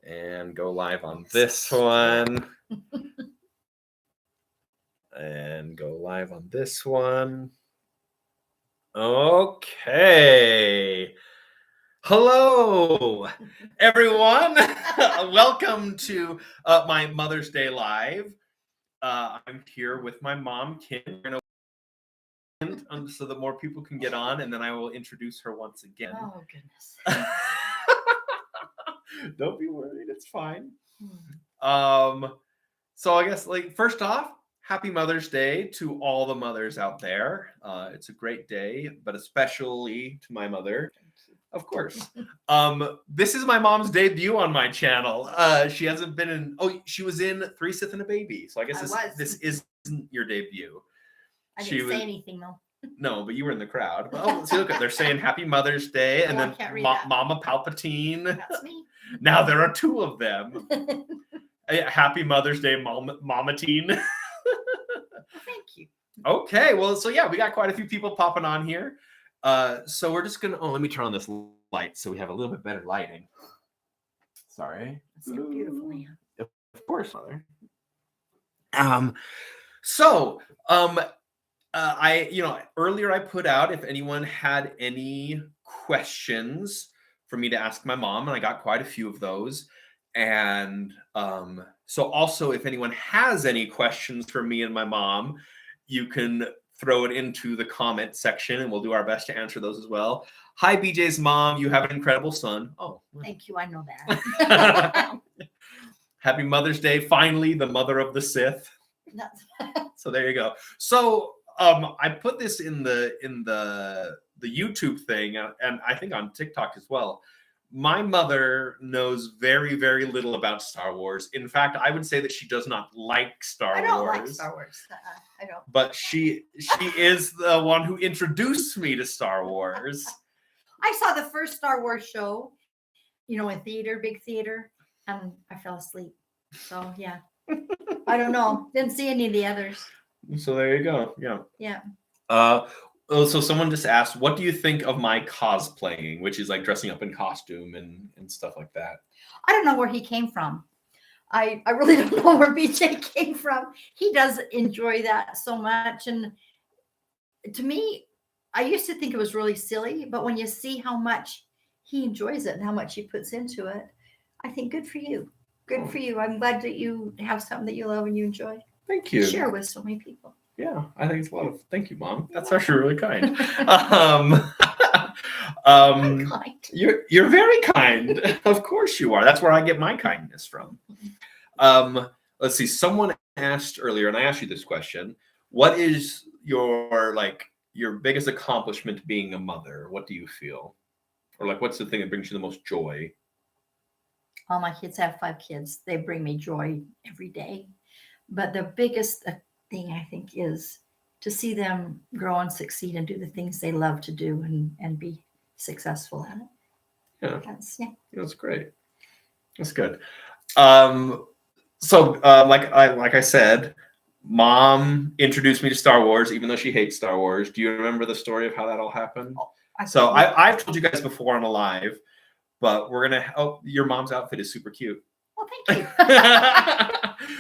And go live on this one. And go live on this one. Okay. Hello, everyone. Welcome to my Mother's Day Live. I'm here with my mom, Kim, so that more people can get on, and then I will introduce her once again. Oh, goodness. Don't be worried. It's fine. So I guess, first off, happy Mother's Day to all the mothers out there. It's a great day, but especially to my mother, of course. This is my mom's debut on my channel. She hasn't been in. Oh, she was in Three Sith and a Baby. So I guess this isn't your debut. I didn't say anything though. No, but you were in the crowd. Oh, see, look, they're saying Happy Mother's Day, and then Mama Palpatine. That's me. Now there are two of them. Happy Mother's Day, Mamatine. Well, thank you. Okay, well, so yeah, we got quite a few people popping on here. So we're just gonna. Oh, let me turn on this light so we have a little bit better lighting. Sorry. That's so beautiful, man. Of course, Mother. Earlier I put out if anyone had any questions for me to ask my mom, and I got quite a few of those. And so also, if anyone has any questions for me and my mom, you can throw it into the comment section, and we'll do our best to answer those as well. Hi, BJ's mom. You have an incredible son. Oh, thank you. I know that. Happy Mother's Day. Finally, the mother of the Sith. So there you go. So I put this in the YouTube thing, and I think on TikTok as well. My mother knows very, very little about Star Wars. In fact, I would say that she does not like Star Wars. I don't like Star Wars. I don't. But she is the one who introduced me to Star Wars. I saw the first Star Wars show, in theater, big theater, and I fell asleep. So, yeah. I don't know. Didn't see any of the others. So there you go. Yeah. Yeah. So someone just asked, what do you think of my cosplaying, which is like dressing up in costume and stuff like that? I don't know where he came from. I really don't know where BJ came from. He does enjoy that so much. And to me, I used to think it was really silly, but when you see how much he enjoys it and how much he puts into it, I think good for you. Good for you. I'm glad that you have something that you love and you enjoy. Thank you. Share with so many people. Yeah, I think it's a lot of. Thank you, Mom. That's actually really kind. I'm kind. You're very kind. Of course you are. That's where I get my kindness from. Let's see. Someone asked earlier, and I asked you this question: what is your biggest accomplishment being a mother? What do you feel, or what's the thing that brings you the most joy? All my kids, I have 5 kids. They bring me joy every day. But the biggest thing I think is to see them grow and succeed and do the things they love to do and be successful at it. Yeah. That's great. That's good. So like I said, Mom introduced me to Star Wars, even though she hates Star Wars. Do you remember the story of how that all happened? I've told you guys before on a live, but we're gonna. Oh, your mom's outfit is super cute. Well, thank you.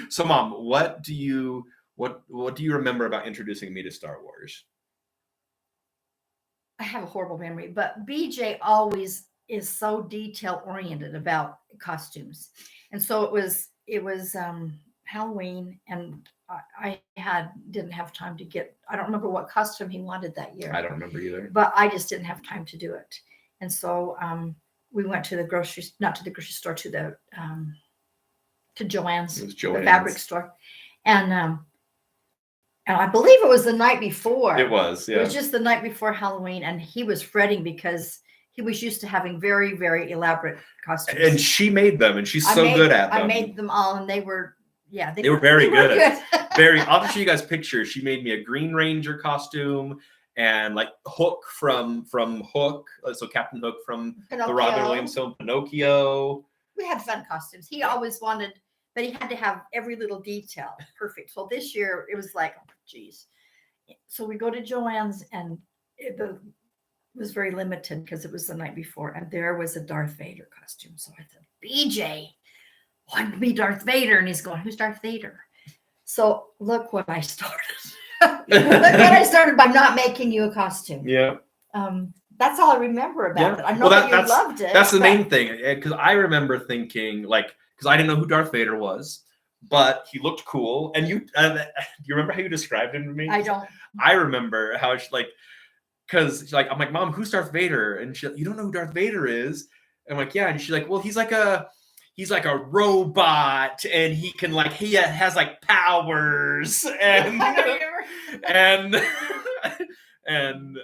So, Mom, what do you remember about introducing me to Star Wars? I have a horrible memory, but BJ always is so detail oriented about costumes, and so it was Halloween, and I didn't have time to get. I don't remember what costume he wanted that year. I don't remember either. But I just didn't have time to do it, and so we went to the not to the grocery store, to the to Joann's, the fabric store, and I believe it was the night before. It was, yeah. It was just the night before Halloween, and he was fretting because he was used to having very, very elaborate costumes. And she made them, and she's good at them. I made them all, and they were very good. I'll show you guys pictures. She made me a Green Ranger costume, and Hook from Hook, so Captain Hook from Pinocchio. The Robin Williams film Pinocchio. We had fun costumes. He always wanted, but he had to have every little detail perfect. So this year it was like, oh, geez. So we go to Joann's, and it was very limited because it was the night before, and there was a Darth Vader costume. So I said, BJ, I want to be Darth Vader. And he's going, who's Darth Vader? So look what I started. Look what I started by not making you a costume. Yeah. That's all I remember about it. I know that you loved it. That's the main thing. Because I remember thinking, like, because I didn't know who Darth Vader was, but he looked cool. And you remember how you described him to me? I don't. I remember how she, like, because like, I'm like, Mom, who's Darth Vader? And she's like, you don't know who Darth Vader is? And I'm like, yeah. And she's like, well, he's like a robot, and he can, like, he has like powers, and and and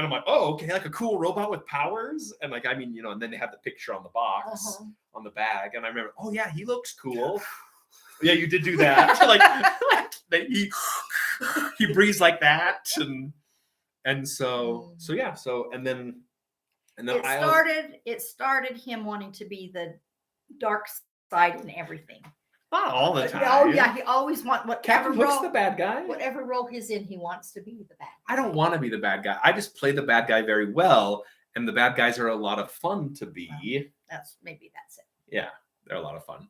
I'm like, oh, okay, like a cool robot with powers. And like, I mean, you know, and then they have the picture on the box on the bag, and I remember, oh yeah, he looks cool. Yeah, you did do that. like he breathes like that, and so yeah, so and then it started him wanting to be the dark side in everything. Not all the time. Oh yeah, he always wants Captain Hook's the bad guy. Whatever role he's in, he wants to be the bad guy. I don't want to be the bad guy. I just play the bad guy very well, and the bad guys are a lot of fun to be. That's it. Yeah, they're a lot of fun.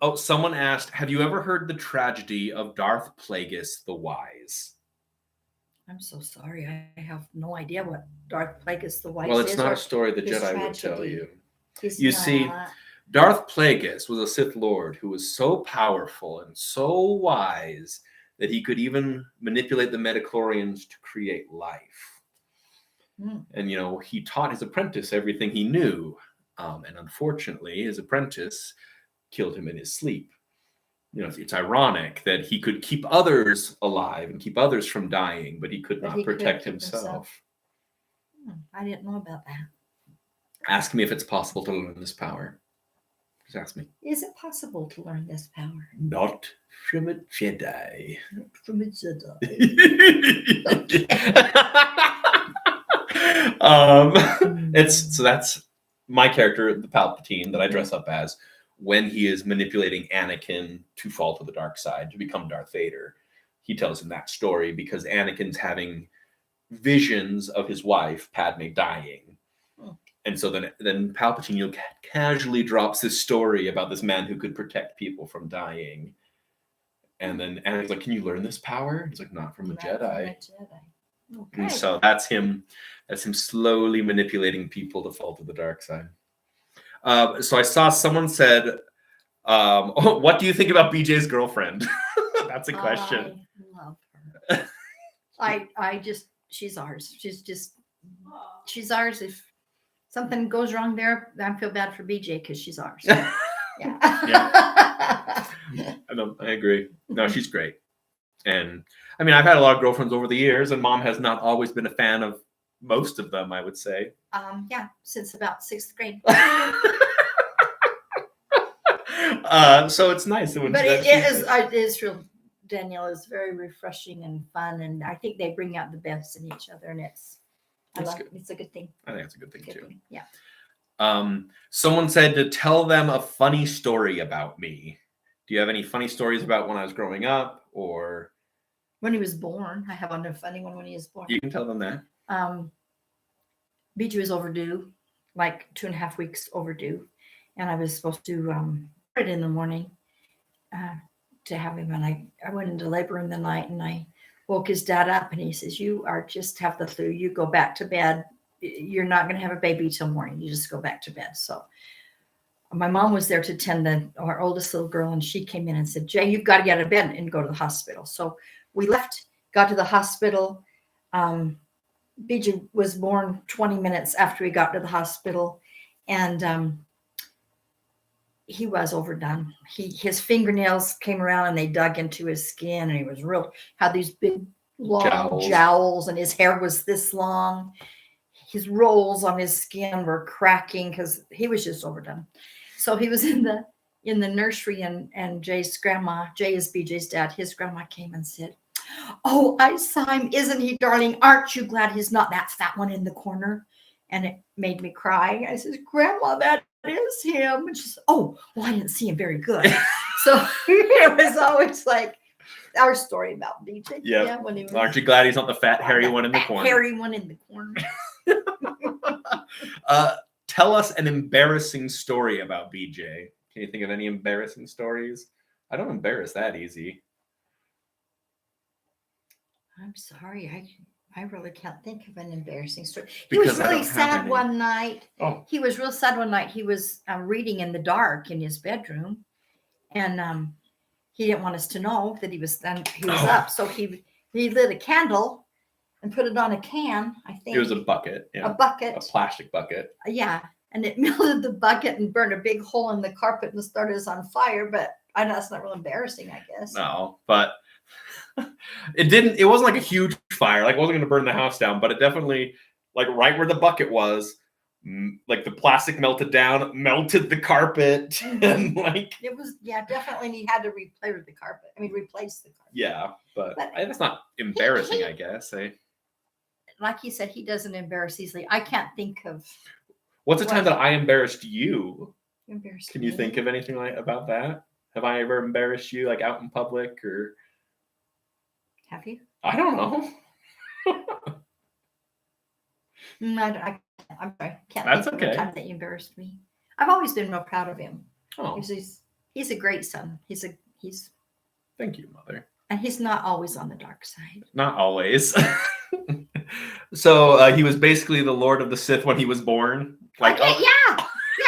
Oh, someone asked, have you ever heard the tragedy of Darth Plagueis the Wise? I'm so sorry. I have no idea what Darth Plagueis the Wise is. Well, it's not a story the Jedi would tell you. You not. See, Darth Plagueis was a Sith Lord who was so powerful and so wise that he could even manipulate the midichlorians to create life. And, you know, he taught his apprentice everything he knew. And unfortunately, his apprentice killed him in his sleep. You know, it's ironic that he could keep others alive and keep others from dying, but he could not protect himself. I didn't know about that. Ask me if it's possible to learn this power. Just ask me. Is it possible to learn this power? Not from a Jedi. Not from a Jedi. So that's my character, the Palpatine, that I dress up as when he is manipulating Anakin to fall to the dark side, to become Darth Vader. He tells him that story because Anakin's having visions of his wife, Padme, dying. And so then Palpatine casually drops this story about this man who could protect people from dying. And then Anakin's like, can you learn this power? He's like, not from a Jedi. Okay. And so that's him slowly manipulating people to fall to the dark side. So I saw someone said, what do you think about BJ's girlfriend? That's a question. I love her. She's ours. She's ours. If something goes wrong there, I feel bad for BJ because she's ours. Yeah. I agree. No, she's great. And I mean, I've had a lot of girlfriends over the years, and Mom has not always been a fan of most of them, I would say. Yeah, since about 6th grade. So it's nice. But it is real. Danielle is very refreshing and fun, and I think they bring out the best in each other, and it's a good thing. I think it's a good thing too. Yeah. Someone said to tell them a funny story about me. Do you have any funny stories about when I was growing up, or when he was born? I have a funny one when he was born. You can tell them that. BJ was overdue, like 2.5 weeks overdue, and I was supposed to put it in the morning to have him. And I went into labor in the night, and I woke his dad up, and he says, "You are just have the flu. You go back to bed. You're not going to have a baby till morning. You just go back to bed." So my mom was there to tend our oldest little girl, and she came in and said, "Jay, you've got to get out of bed and go to the hospital." So we left, got to the hospital. BJ was born 20 minutes after we got to the hospital, and he was overdone. His fingernails came around and they dug into his skin, and he was had these big long jowls, and his hair was this long. His rolls on his skin were cracking because he was just overdone. So he was in the nursery, and Jay's grandma, Jay is BJ's dad, his grandma came and said, "Oh, I saw him. Isn't he, darling? Aren't you glad he's not that fat one in the corner?" And it made me cry. I said, "Grandma, that is him." And she said, "Oh, well, I didn't see him very good." So it was always like our story about BJ. Yeah. When he was, aren't you glad he's not the fat, hairy one in the corner? Hairy one in the corner. Tell us an embarrassing story about BJ. Can you think of any embarrassing stories? I don't embarrass that easy. I'm sorry. I really can't think of an embarrassing story. He Because was I really don't have sad any. one night. Oh, He was real sad one night. He was reading in the dark in his bedroom, and he didn't want us to know that he was up. So he lit a candle and put it on a can. I think it was a bucket. a Yeah, bucket. a plastic bucket. Yeah, and it melted the bucket and burned a big hole in the carpet and started us on fire. But I know that's not real embarrassing, I guess. No, but it wasn't like a huge fire. Like it wasn't going to burn the house down, but it definitely, like right where the bucket was, like the plastic melted down, melted the carpet, and like it was, yeah, definitely. And he had to replace the carpet. Replace the carpet. Yeah, but But that's not embarrassing, I guess. Like he said, he doesn't embarrass easily. I can't think of. What's a time that I embarrassed you? Embarrassed Can you me. think of anything like about that? Have I ever embarrassed you, like out in public, or Have you? I don't know. I'm sorry. Can't That's think of a okay. time that you embarrassed me. I've always been real proud of him. Oh, He's a great son. He's thank you, Mother. and he's not always on the dark side. Not always. So he was basically the Lord of the Sith when he was born. Like, yeah.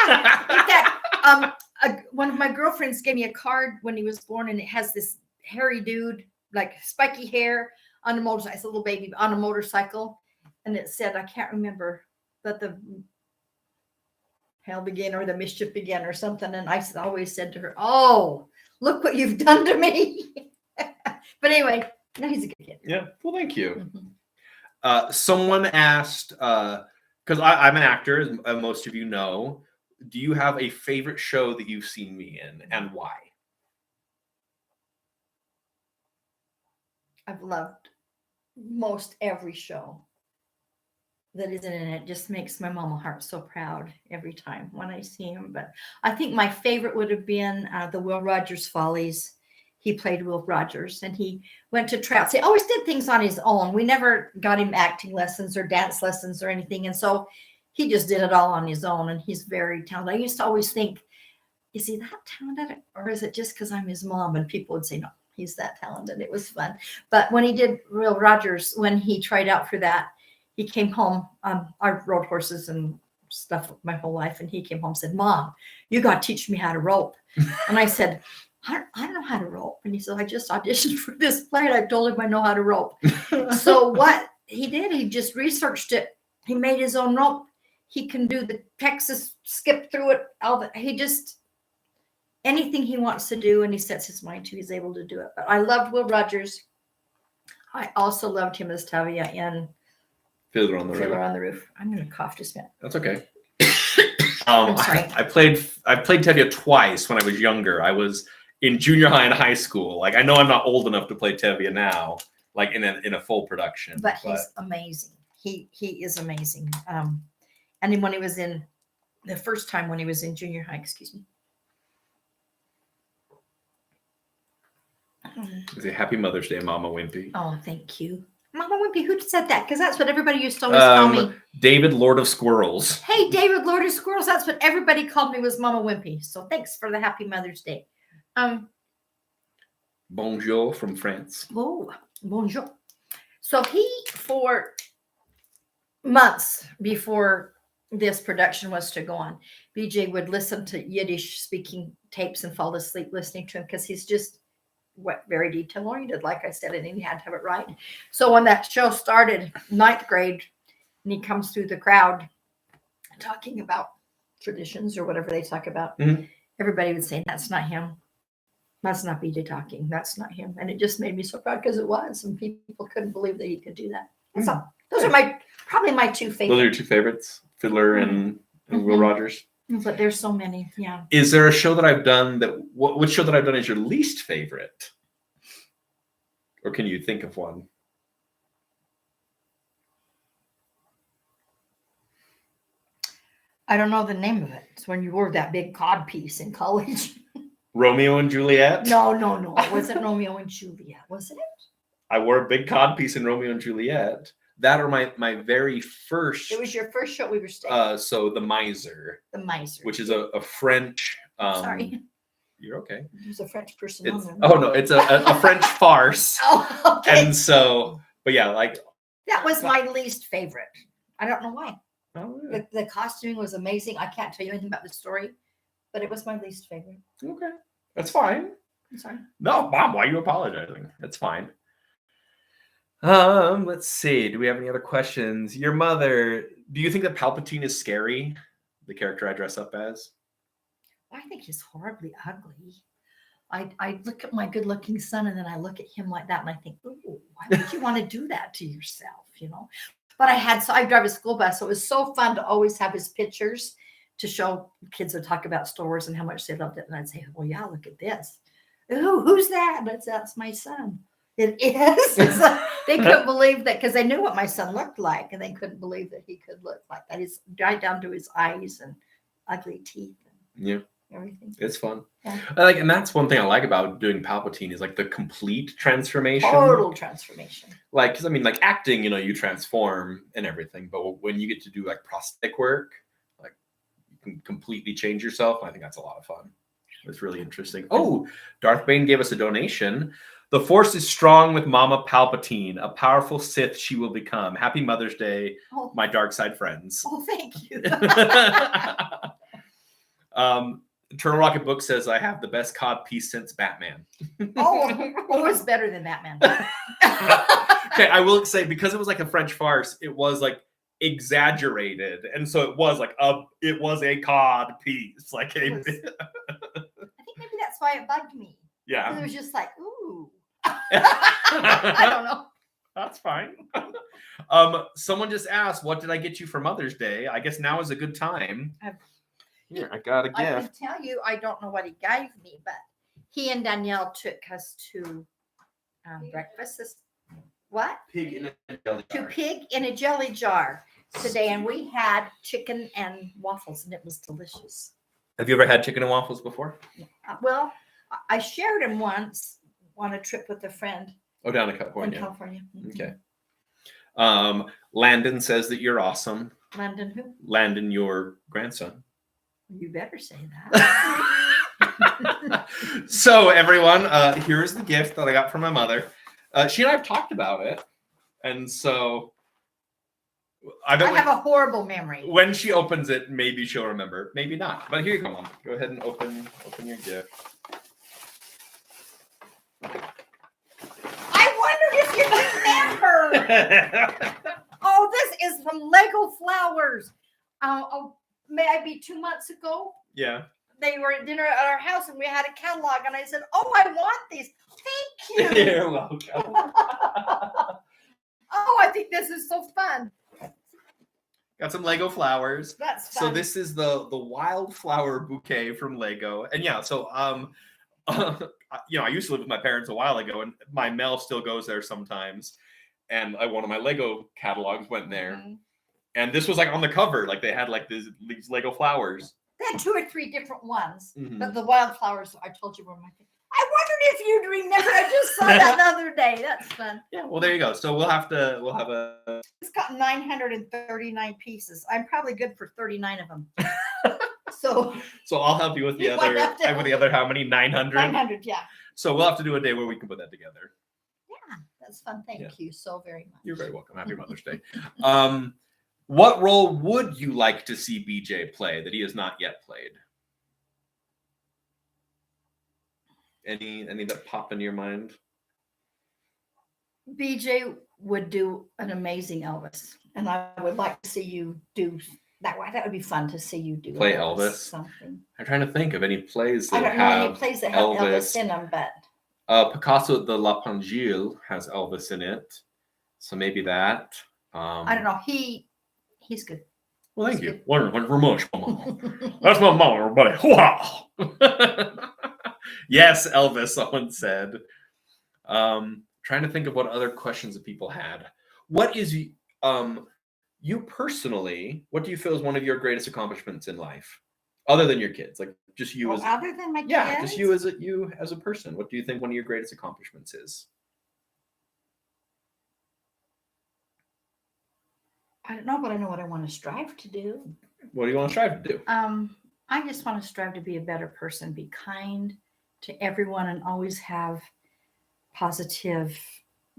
In fact, one of my girlfriends gave me a card when he was born, and it has this hairy dude, like spiky hair, on a motorcycle. It's a little baby on a motorcycle, and it said, I can't remember, that the hell began or the mischief began or something. And I always said to her, "Oh, look what you've done to me." But anyway, no, he's a good kid. Yeah. Well, thank you. Mm-hmm. Someone asked, because I'm an actor, as most of you know. Do you have a favorite show that you've seen me in, and why? I've loved most every show that is in it. It just makes my mama heart so proud every time when I see him. But I think my favorite would have been the Will Rogers Follies. He played Will Rogers, and he went to tryouts. He always did things on his own. We never got him acting lessons or dance lessons or anything. And so he just did it all on his own, and he's very talented. I used to always think, is he that talented, or is it just because I'm his mom? And people would say, no, he's that talented. It was fun. But when he did Will Rogers, when he tried out for that, he came home. I rode horses and stuff my whole life, and he came home and said, "Mom, you got to teach me how to rope." And I said, I don't know how to rope. And he said, I just auditioned for this play, and I told him I know how to rope. So what he did, he just researched it. He made his own rope. He can do the Texas skip through it. He just, anything he wants to do and he sets his mind to, he's able to do it. But I loved Will Rogers. I also loved him as Tevye in Fiddler on the Roof. I'm going to cough just a minute. That's okay. I'm sorry. I played Tevye twice when I was younger. I was in junior high and high school. Like, I know I'm not old enough to play Tevye now, like in a full production. But he's amazing. He is amazing. And then when he was in the first time when he was in junior high, excuse me. Is it Happy Mother's Day, Mama Wimpy? Oh, thank you. Mama Wimpy, who said that? Because that's what everybody used to always call me. David, Lord of Squirrels. Hey, David, Lord of Squirrels. That's what everybody called me, was Mama Wimpy. So thanks for the Happy Mother's Day. Bonjour from France. Oh, bonjour. So he, for months before this production was to go on, BJ would listen to Yiddish speaking tapes and fall asleep listening to him, because he's just very detail oriented, like I said, and he had to have it right. So when that show started, 9th grade, and he comes through the crowd talking about traditions or whatever they talk about, everybody would say, "That's not him. That's not BJ talking. That's not him." And it just made me so proud, because it was, and people couldn't believe that he could do that. So those are probably my two favorites. Those are your two favorites, Fiddler and Will Rogers. But there's so many. Yeah. Is there a show that I've done which show that I've done is your least favorite? Or can you think of one? I don't know the name of it. It's when you wore that big cod piece in college. Romeo and Juliet? No. It wasn't Romeo and Juliet, was it? I wore a big cod piece in Romeo and Juliet. That or my very first. It was your first show we were staying. So The Miser. The Miser. Which is a French Sorry. You're okay. There's a French person It's on there. oh no, it's a French farce. Oh, okay. And so, but yeah, like That was my least favorite. I don't know why. oh, yeah. The costuming was amazing. I can't tell you anything about the story, but it was my least favorite. Okay, that's fine. I'm sorry. No, Mom, why are you apologizing? That's fine. Let's see. Do we have any other questions? Your mother, do you think that Palpatine is scary? The character I dress up as? I think he's horribly ugly. I look at my good-looking son, and then I look at him like that, and I think, ooh, why would you want to do that to yourself? You know. But I drive a school bus, so it was so fun to always have his pictures to show kids would talk about Star Wars and how much they loved it, and I'd say, "Oh yeah, look at this. Ooh, who's that?" That's my son. It is. They couldn't believe that because they knew what my son looked like, and they couldn't believe that he could look like that. He's right down to his eyes and ugly teeth. And Yeah. everything. It's fun. Yeah. And that's one thing I like about doing Palpatine is like the complete transformation. Total transformation. Like, because I mean, like acting, you transform and everything, but when you get to do like prosthetic work, like you can completely change yourself. I think that's a lot of fun. It's really interesting. Oh, Darth Bane gave us a donation. The Force is strong with Mama Palpatine, a powerful Sith she will become. Happy Mother's Day, my dark side friends. Oh, thank you. Eternal Rocket Book says I have the best cod piece since Batman. Always better than Batman. Okay, I will say because it was like a French farce, it was like exaggerated, and so it was like a cod piece, like a. I think maybe that's why it bugged me. Yeah. It was just like, ooh. I don't know. That's fine. Someone just asked, "What did I get you for Mother's Day?" I guess now is a good time. Here, I got a gift. I can tell you, I don't know what he gave me, but he and Danielle took us to breakfast. What? Pig in a jelly To jar. pig in a jelly jar today, and we had chicken and waffles, and it was delicious. Have you ever had chicken and waffles before? Well, I shared them once on a trip with a friend Oh, down in in California. California. Okay. Landon says that you're awesome. Landon, who? Landon, your grandson. You better say that. So everyone, here's the gift that I got from my mother. She and I have talked about it, and so I have a horrible memory. when she opens it, maybe she'll remember, maybe not. But here you go, Mom. Go ahead and open your gift. I wondered if you remember. Oh, this is from Lego Flowers. May I be 2 months ago? Yeah. They were at dinner at our house, and we had a catalog, and I said, "Oh, I want these. Thank you." You're welcome. Oh, I think this is so fun. Got some Lego flowers. That's fun. So this is the wildflower bouquet from Lego, and yeah. So I used to live with my parents a while ago, and my mail still goes there sometimes. And one of my Lego catalogs went there, and this was like on the cover, like they had like these Lego flowers. They had 2 or 3 different ones, Mhm. but the wildflowers I told you were my favorite. I wondered if you'd remember. I just saw that the other day. That's fun. Yeah, well, there you go. So we'll have a. It's got 939 pieces. I'm probably good for 39 of them. So I'll help you with the You might have to- other. How many? 900. 900, yeah. So we'll have to do a day where we can put that together. Yeah, that's fun. Thank you so very much. You're very welcome. Happy Mother's Day. What role would you like to see BJ play that he has not yet played? Any that pop into your mind? BJ would do an amazing Elvis, and I would like to see you do that. That would be fun to see you do. Play Elvis? Something. I'm trying to think of any plays I that don't know any have plays that have Elvis Elvis. in them, but Picasso de la Pangile has Elvis in it, so maybe that. I don't know. He's good. Well, thank you. Thank you very much, Mama. That's my mom, everybody. Wow. Yes, Elvis, someone said. Trying to think of what other questions that people had. What is you personally, what do you feel is one of your greatest accomplishments in life? Other than your kids, like just you as other than my yeah, kids? just you as a person. What do you think one of your greatest accomplishments is? I don't know, but I know what I want to strive to do. What do you want to strive to do? I just want to strive to be a better person, be kind to everyone, and always have positive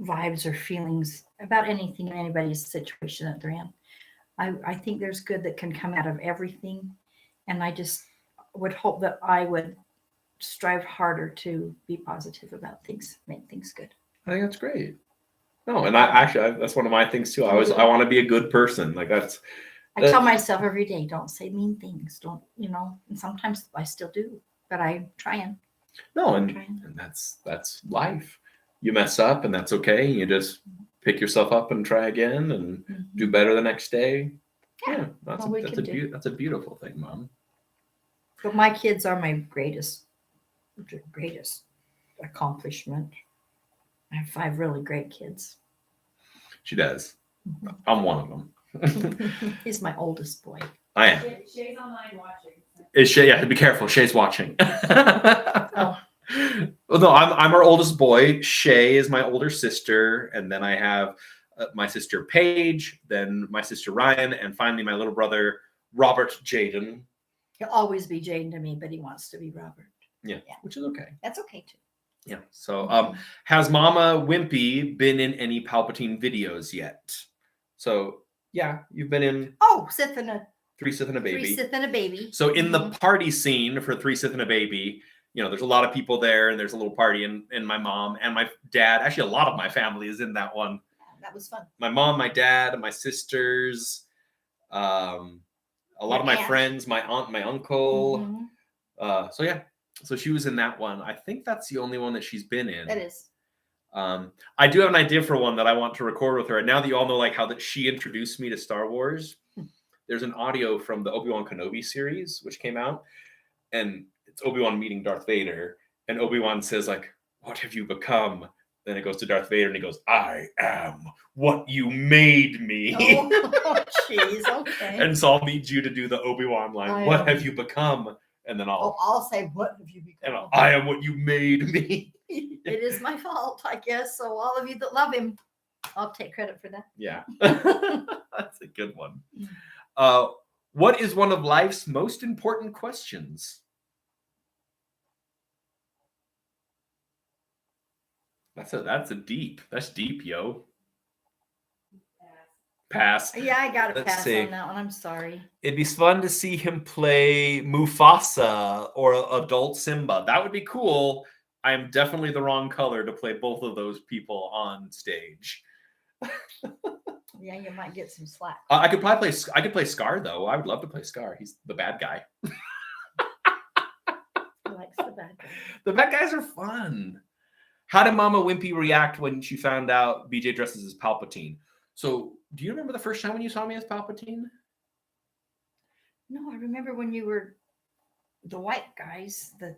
vibes or feelings about anything in anybody's situation that they're in. I think there's good that can come out of everything. And I just would hope that I would strive harder to be positive about things, make things good. I think that's great. No, and that's one of my things too. I want to be a good person. Like I tell myself every day, don't say mean things. Don't, and sometimes I still do, but I'm trying. No, and that's life. You mess up and that's okay. You just pick yourself up and try again and do better the next day. Yeah, that's a beautiful thing, Mom. But my kids are my greatest accomplishment. I have 5 really great kids. She does. I'm one of them. He's my oldest boy. I am. Shay's online watching. Is Shay? Yeah, be careful. Shay's watching. Oh. Well, no, I'm our oldest boy. Shay is my older sister, and then I have my sister Paige, then my sister Ryan, and finally my little brother Robert Jaden. He'll always be Jaden to me, but he wants to be Robert. Yeah, which is okay. That's okay too. Yeah. So, has Mama Wimpy been in any Palpatine videos yet? So, yeah, you've been in. Oh, Sith and a Three Sith and a Baby. 3 Sith and a Baby. So in the party scene for 3 Sith and a Baby, there's a lot of people there, and there's a little party, and my mom and my dad. Actually, a lot of my family is in that one. That was fun. My mom, my dad, my sisters, a lot of my friends, my aunt, my uncle. So yeah. So she was in that one. I think that's the only one that she's been in. That is. I do have an idea for one that I want to record with her. And now that you all know like how that she introduced me to Star Wars, there's an audio from the Obi-Wan Kenobi series, which came out. And it's Obi-Wan meeting Darth Vader. And Obi-Wan says like, "What have you become?" Then it goes to Darth Vader and he goes, "I am what you made me." Oh, jeez. Okay. And so I'll need you to do the Obi-Wan line. "What have you become?" And then I'll say, "What have you become?" And "I am what you made me." It is my fault, I guess. So all of you that love him, I'll take credit for that. Yeah. That's a good one. What is one of life's most important questions? That's deep, yo. Pass. Yeah, I got to Let's pass see. on that one. I'm sorry. It'd be fun to see him play Mufasa or adult Simba. That would be cool. I am definitely the wrong color to play both of those people on stage. Yeah, you might get some slack. I could play Scar though. I would love to play Scar. He's the bad guy. He likes the bad guy. The bad guys are fun. How did Mama Wimpy react when she found out BJ dresses as Palpatine? So, do you remember the first time when you saw me as Palpatine? No, I remember when you were the white guys, the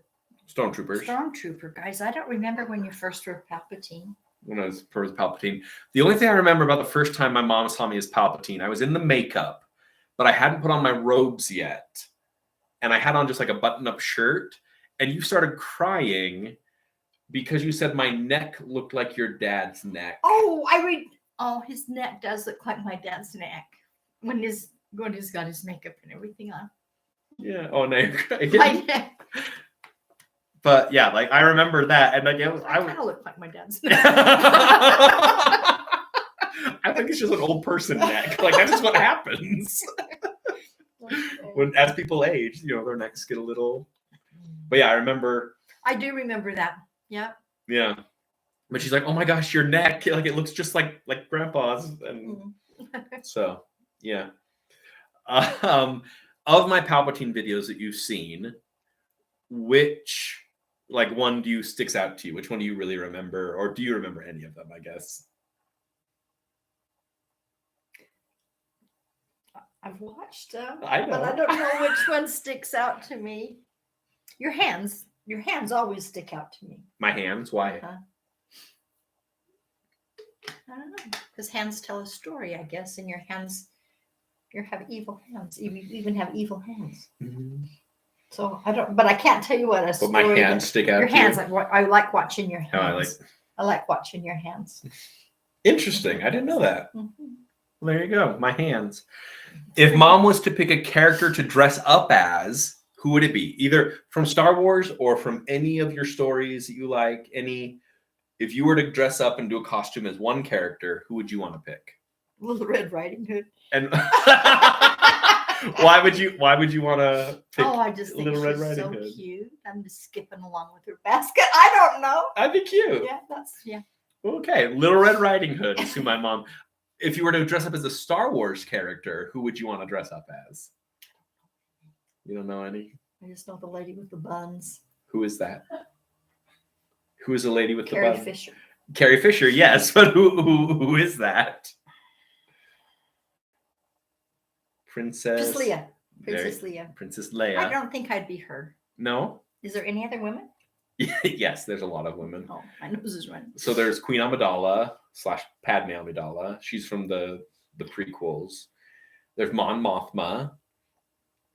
Stormtrooper guys. I don't remember when you first were Palpatine. When I was first Palpatine. The only thing I remember about the first time my mom saw me as Palpatine, I was in the makeup, but I hadn't put on my robes yet. And I had on just like a button-up shirt. And you started crying because you said my neck looked like your dad's neck. Oh, his neck does look like my dad's neck when he's got his makeup and everything on. Yeah. Oh, no, you're crying. My neck. But yeah, like I remember that, and like I kind of look like my dad's neck. I think it's just an old person neck. Like that's just what happens when as people age. Their necks get a little. But yeah, I remember. I do remember that. Yeah. Yeah. But she's like, "Oh my gosh, your neck! Like it looks just like Grandpa's." And so yeah. Of my Palpatine videos that you've seen, which one do you sticks out to you? Which one do you really remember, or do you remember any of them? I guess I've watched them, I know. but I don't know which one sticks out to me. Your hands always stick out to me. My hands? Why? I don't know, because hands tell a story, I guess, and your hands, you have evil hands. You even have evil hands. Mm-hmm. So I don't, but I can't tell you what a But story. my hands stick out. Your to hands, you? I like watching your hands. Oh, I like watching your hands. Interesting. I didn't know that. Mm-hmm. Well, there you go. My hands. If Mom was to pick a character to dress up as, who would it be? Either from Star Wars or from any of your stories that you like. If you were to dress up and do a costume as one character, who would you want to pick? Little Red Riding Hood. And why would you want to pick Oh, I just think Little Red she's Riding so Hood? cute. I'm just skipping along with her basket. I don't know. That'd be cute. Yeah. Okay, Little Red Riding Hood is who my mom. If you were to dress up as a Star Wars character, who would you want to dress up as? You don't know any? I just know the lady with the buns. Who is that? Who is the lady with Carrie the bun? Fisher. Carrie Fisher, yes, but who is that? Princess Leia. Very- Princess Leia. Princess I Leia. don't think I'd be her. No? Is there any other women? Yes, there's a lot of women. Oh, my nose is running. So there's Queen Amidala / Padme Amidala. She's from the prequels. There's Mon Mothma,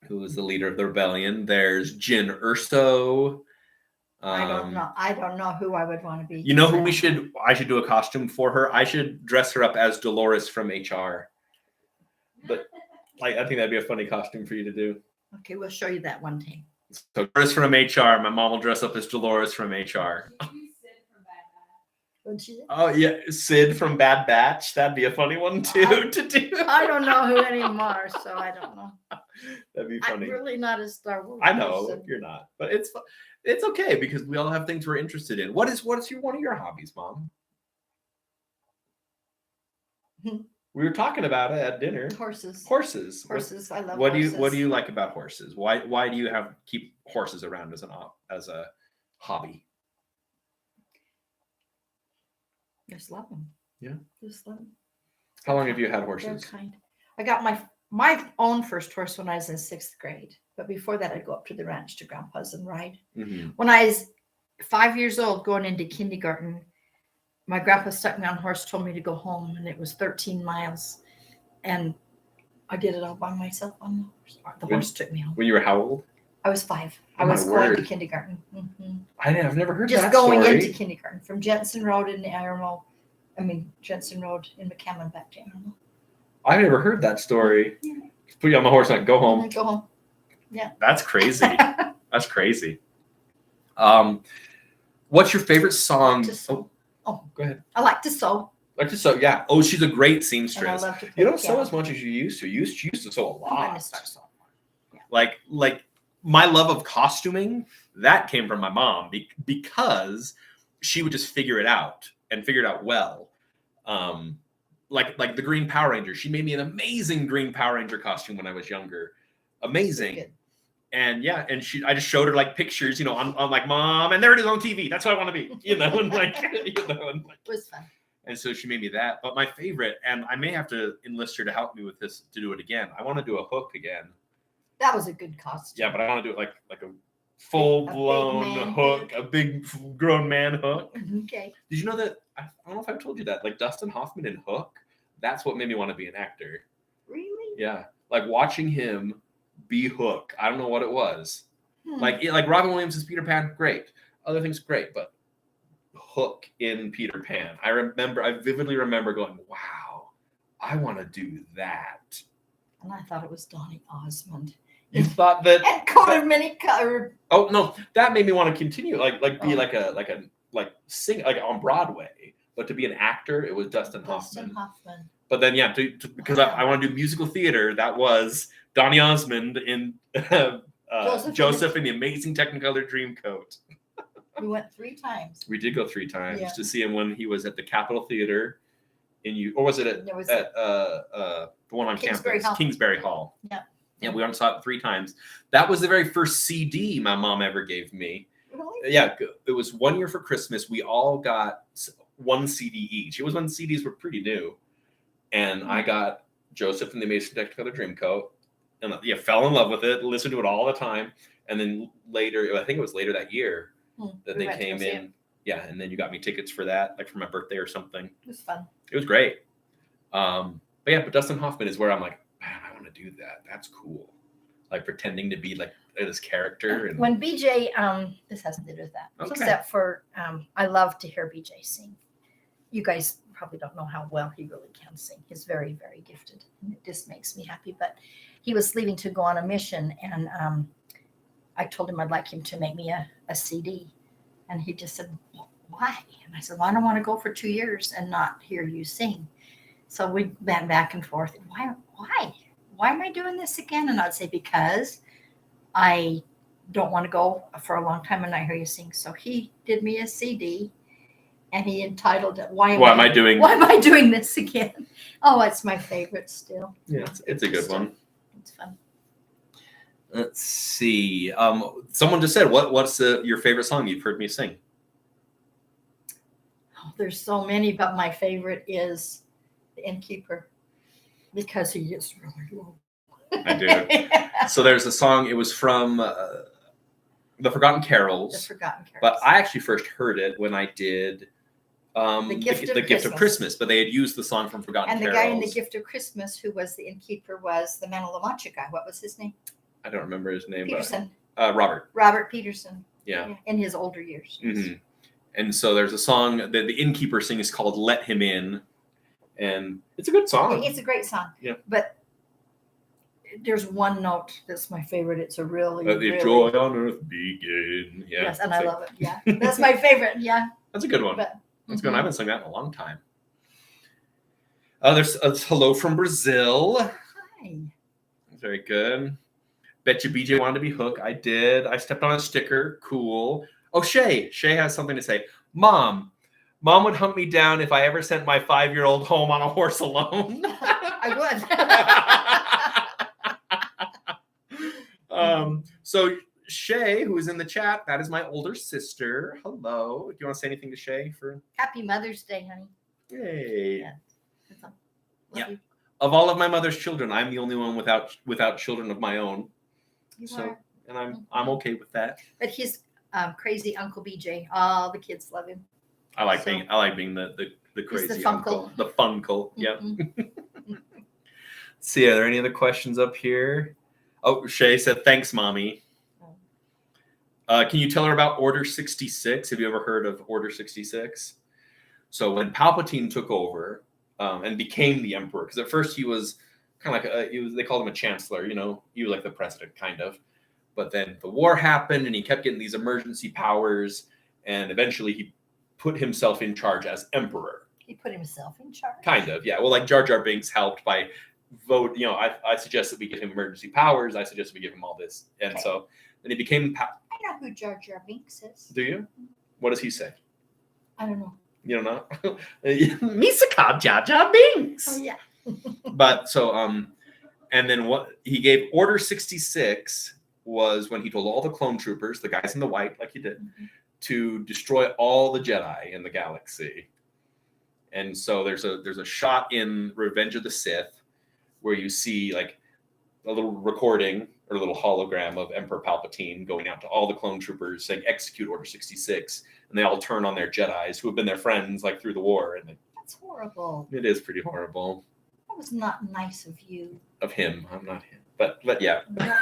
who is the leader of the rebellion. There's Jyn Erso. I don't know. I don't know who I would want to be. You know who I should do a costume for her? I should dress her up as Dolores from HR. But I think that'd be a funny costume for you to do. Okay, we'll show you that one day. So Dolores from HR. My mom will dress up as Dolores from HR. What'd she say? Oh yeah, Sid from Bad Batch. That'd be a funny one too to do. I don't know who anymore, so I don't know. That'd be I'm funny. really not a Star Wars I know person. you're not, but it's okay because we all have things we're interested in. What is one of your hobbies, Mom? We were talking about it at dinner. Horses. Horses. Horses. I love What horses. do you like about horses? Why do you keep horses around as a hobby? Just love them. Yeah. Just love them. How long have you had They're horses? kind. I got my own first horse when I was in 6th grade. But before that, I'd go up to the ranch to Grandpa's and ride. Mm-hmm. When I was 5 years old, going into kindergarten, my grandpa stuck me on a horse, told me to go home, and it was 13 miles. And I did it all by myself on the horse. The horse took me home. When you were how old? I was 5. Oh, I was my going word. to kindergarten. Mm-hmm. I've never heard Just that going story. into kindergarten from Jensen Road in Jensen Road in McCammon back to Aramo. I've never heard that story. Yeah. Put you on the horse and go And home. then go home. That's crazy. That's crazy. What's your favorite song? To sew. Oh, go ahead. I like to sew. Like to sew, yeah. Oh, she's a great And I seamstress. love to play You don't sew piano. as much as you used to. You used to sew a I'm going to lot. start sewing. Like my love of costuming, that came from my mom because she would just figure it out and figure it out well. Like the Green Power Ranger. She made me an amazing Green Power Ranger costume when I was younger. Amazing. Good. And yeah, and I just showed her like pictures, on like, Mom, and there it is on TV. That's what I want to be, and like, It was fun. and so she made me that. But my favorite, and I may have to enlist her to help me with this to do it again. I want to do a hook again. That was a good costume. Yeah, but I want to do it like a full blown man hook, hook. a big grown man hook. Okay. Did you know that? I don't know if I've told you that. Like Dustin Hoffman in Hook, that's what made me want to be an actor. Really? Yeah, like watching him be Hook. I don't know what it was. Hmm. Like Robin Williams as Peter Pan, great. Other things, great, but Hook in Peter Pan. I vividly remember going, wow, I want to do that. And I thought it was Donny Osmond. You thought that? And Conan Minicut. Oh no, that made me want to continue. Like be Oh. like sing like on Broadway, but to be an actor, it was Dustin Dustin Hoffman. Hoffman. But then yeah, because I want to do musical theater, that was Donny Osmond in Joseph in the Amazing Technicolor Dreamcoat. We went 3 times. We did go 3 times Yeah. to see him when he was at the Capitol Theater or was it at There was the one on Kingsbury campus, Hall. Kingsbury Hall. Yeah. Yeah, we went and saw it 3 times. That was the very first CD my mom ever gave me. Really? Yeah, it was 1 year for Christmas. We all got 1 CD each. It was when CDs were pretty new. And I got Joseph and the Amazing Technicolor Dreamcoat. And yeah, fell in love with it, listened to it all the time. And then later, I think it was later that year that We they went to came go see in. Yeah, and then you got me tickets for that, like for my birthday or something. It was fun. It was great. But Dustin Hoffman is where I'm like, man, I want to do that. That's cool. Like pretending to be like this character. And When BJ, this has nothing to do with that, That's okay. except for I love to hear BJ sing. You guys probably don't know how well he really can sing. He's very, very gifted. And it just makes me happy. But he was leaving to go on a mission, and I told him I'd like him to make me a CD. And he just said, why? And I said, well, I don't want to go for 2 years and not hear you sing. So we went back and forth. Why? Why am I doing this again? And I'd say, because I don't want to go for a long time and not hear you sing. So he did me a CD, and he entitled it, Why am I doing this again? Oh, it's my favorite still. Yeah, it's a good one. It's fun. Let's see. Someone just said, what's your favorite song you've heard me sing? Oh, there's so many, but my favorite is The Innkeeper, because he is really low. I do. So there's a song, it was from The Forgotten Carols. The Forgotten Carols. But I actually first heard it when I did The Gift of Christmas. But they had used the song from Forgotten And the Carols. guy in The Gift of Christmas who was the innkeeper was the Man of La Mancha guy. What was his name? I don't remember his name. Peterson. But, Robert. Robert Peterson. Yeah. In his older years. Mm-hmm. And so there's a song that the innkeeper sings called Let Him In. And it's a good song. It's a great song. Yeah. But there's one note that's my favorite. It's a really, Let the really... joy on earth begin. Yeah. Yes, and I love it. Yeah. That's my favorite. Yeah. That's a good one. But, That's good. I haven't sung that in a long time. There's a hello from Brazil. Hi. Very good. Bet you BJ wanted to be Hook. I did. I stepped on a sticker. Cool. Oh, Shay. Shay has something to say. Mom would hunt me down if I ever sent my 5-year-old home on a horse alone. I would. So Shay, who is in the chat, that is my older sister. Hello. Do you want to say anything to Shay for? Happy Mother's Day, honey. Yay. Yeah. That's all. Yeah. Love you. Of all of my mother's children, I'm the only one without children of my own. You So, are. and I'm okay with that. But he's crazy Uncle BJ. All the kids love him. I like being the crazy uncle, funkle. the funkle. Yeah. Mhm. See, are there any other questions up here? Oh, Shay said, "Thanks, mommy." Can you tell her about Order 66? Have you ever heard of Order 66? So when Palpatine took over and became the Emperor, because at first he was kind of like they called him a chancellor. You know, he was like the president, kind of. But then the war happened, and he kept getting these emergency powers, and eventually he put himself in charge as Emperor. He put himself in charge. Kind of, yeah. Well, like Jar Jar Binks helped by vote. You know, I suggest that we give him emergency powers. I suggest we give him all this, and Okay. so then he became. I know who Jar Jar Binks is. Do you? What does he say? I don't know. You don't know? Misaka Jar Jar Binks. Oh yeah. But so and then what he gave Order 66 was when he told all the clone troopers, the guys in the white, like he did, to destroy all the Jedi in the galaxy. And so there's a shot in Revenge of the Sith where you see like a little recording or a little hologram of Emperor Palpatine going out to all the clone troopers saying execute Order 66, and they all turn on their Jedis who have been their friends like through the war, and That's horrible. it is pretty horrible That was not nice of you. of him. I'm not him, but yeah. Not-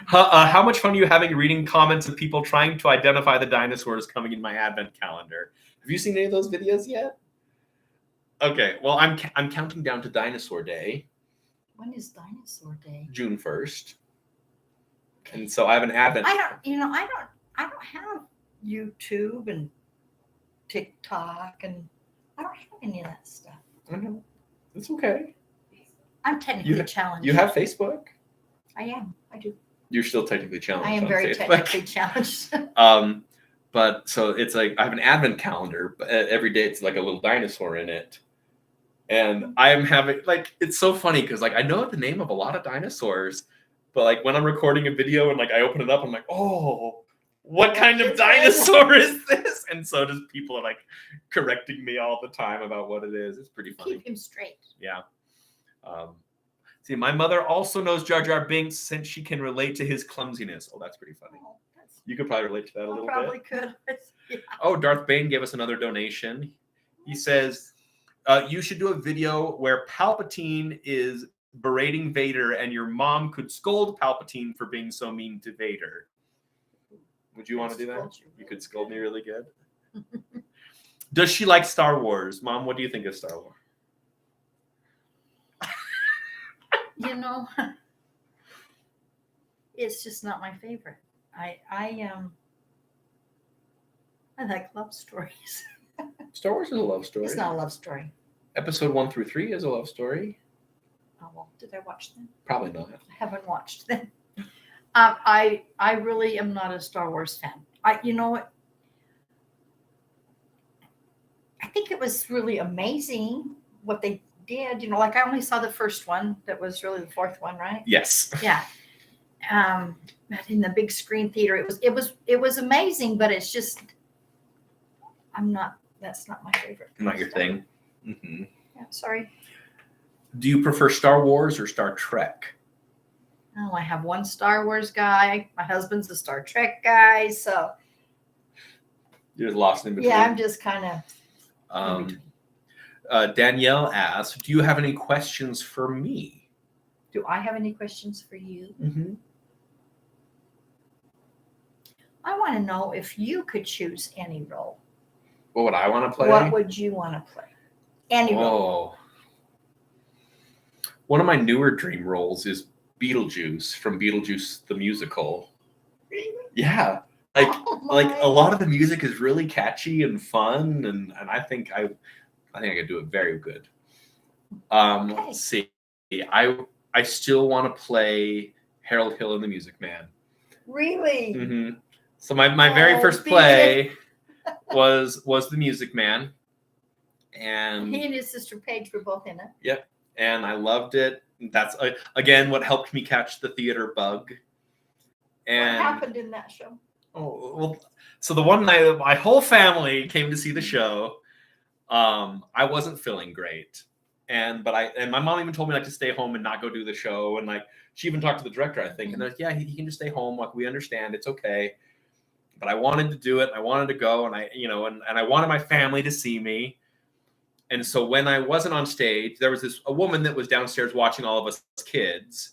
How much fun are you having reading comments of people trying to identify the dinosaurs coming in my advent calendar? Have you seen any of those videos yet? Okay, well, I'm counting down to Dinosaur Day, When is Dinosaur Day? June 1st, and so I have an advent. I don't have YouTube and TikTok, and I don't have any of that stuff. I know. It's okay. I'm technically challenged. You have Facebook? I am. I do. You're still technically challenged. I am on very Facebook. technically challenged. But so it's like I have an advent calendar, but every day it's like a little dinosaur in it. And I am having like it's so funny because like I know the name of a lot of dinosaurs, but like when I'm recording a video and like I open it up, I'm like, oh, what kind of dinosaur is this? And so just people are like correcting me all the time about what it is. It's pretty funny. Keep him straight. Yeah. See, my mother also knows Jar Jar Binks since she can relate to his clumsiness. Oh, that's pretty funny. Oh, You could probably relate to that a I little probably bit. could. Yeah. Oh, Darth Bane gave us another donation. He says, you should do a video where Palpatine is berating Vader and your mom could scold Palpatine for being so mean to Vader. Would you want to do that? You could scold me really good. Does she like Star Wars? Mom, what do you think of Star Wars? You know, it's just not my favorite. I like love stories. Star Wars is a love story. It's not a love story. Episode 1 through 3 is a love story. Oh well, did I watch them? Probably not. I haven't watched them. I really am not a Star Wars fan. You know what? I think it was really amazing what they did. You know, like I only saw the first one. That was really the fourth one, right? Yes. Yeah. But in the big screen theater, it was amazing. But it's just, that's not my favorite. Not your thing. Mm-hmm. Yeah, sorry. Do you prefer Star Wars or Star Trek? Oh, I have one Star Wars guy. My husband's a Star Trek guy. So You're just lost in between. yeah, I'm just kind of in between. Danielle asks, do you have any questions for me? Do I have any questions for you? Mm-hmm. I want to know if you could choose any role. What would I want to play? What would you want to play? Any role. Oh. One of my newer dream roles is Beetlejuice from Beetlejuice the Musical. Really? Yeah. Oh Like my. a lot of the music is really catchy and fun, and I think I could do it very good. Okay. Let's see. I still want to play Harold Hill and the Music Man. Really? Mm-hmm. So my very first BJ. play was the Music Man, and He and his sister Paige were both in it. and I loved it. That's again what helped me catch the theater bug. And What happened in that show? oh well, so the one night my whole family came to see the show. I wasn't feeling great, and my mom even told me like to stay home and not go do the show, and like she even talked to the director, I think, and they're like, yeah, he can just stay home. Like we understand, it's okay. But I wanted to do it. I wanted to go, and I wanted my family to see me. And so when I wasn't on stage, there was a woman that was downstairs watching all of us kids.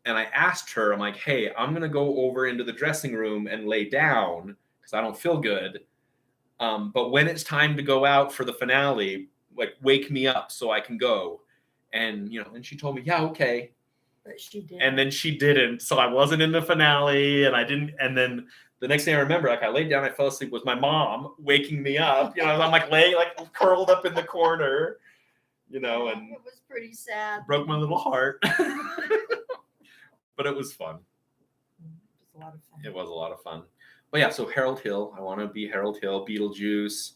And I asked her, I'm like, hey, I'm going to go over into the dressing room and lay down because I don't feel good. But when it's time to go out for the finale, like wake me up so I can go. And, and she told me, yeah, okay. But she did. And then she didn't. So I wasn't in the finale and I didn't. And then the next thing I remember, like I laid down, I fell asleep with my mom waking me up. I'm like laying like curled up in the corner, and it was pretty sad. broke my little heart. But it was fun. It was a lot of fun. It was a lot of fun. But yeah, so Harold Hill. I want to be Harold Hill, Beetlejuice.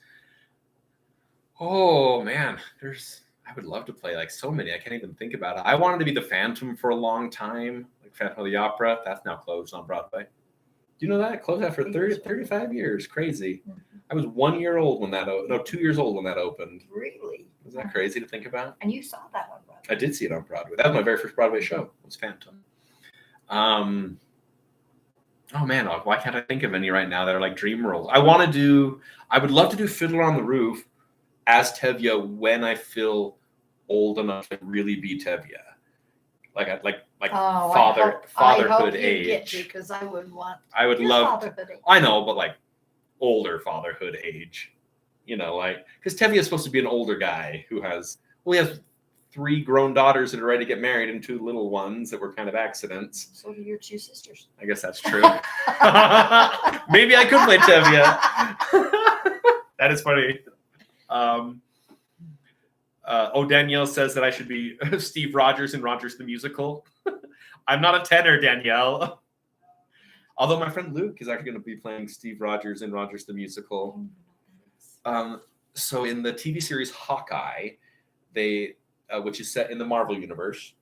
Oh man, I would love to play like so many. I can't even think about it. I wanted to be the Phantom for a long time, like Phantom of the Opera. That's now closed on Broadway. Do you know that? It closed after 35 years. Crazy. Mm-hmm. I was 1 year old when 2 years old when that opened. Really? Is that crazy to think about? And you saw that on Broadway? I did see it on Broadway. That was my very first Broadway show. It was Phantom. Oh man, why can't I think of any right now that are like dream roles? I would love to do Fiddler on the Roof as Tevye when I feel old enough to really be Tevye. Fatherhood age. Because I would want. I would your love. fatherhood age. I know, but like older fatherhood age. Because Tevye is supposed to be an older guy who has. Well, he has 3 grown daughters that are ready to get married and 2 little ones that were kind of accidents. So do your 2 sisters. I guess that's true. Maybe I could play Tevye. That is funny. Danielle says that I should be Steve Rogers in Rogers the Musical. I'm not a tenor, Danielle. Although my friend Luke is actually going to be playing Steve Rogers in Rogers the Musical. So in the TV series Hawkeye, which is set in the Marvel universe,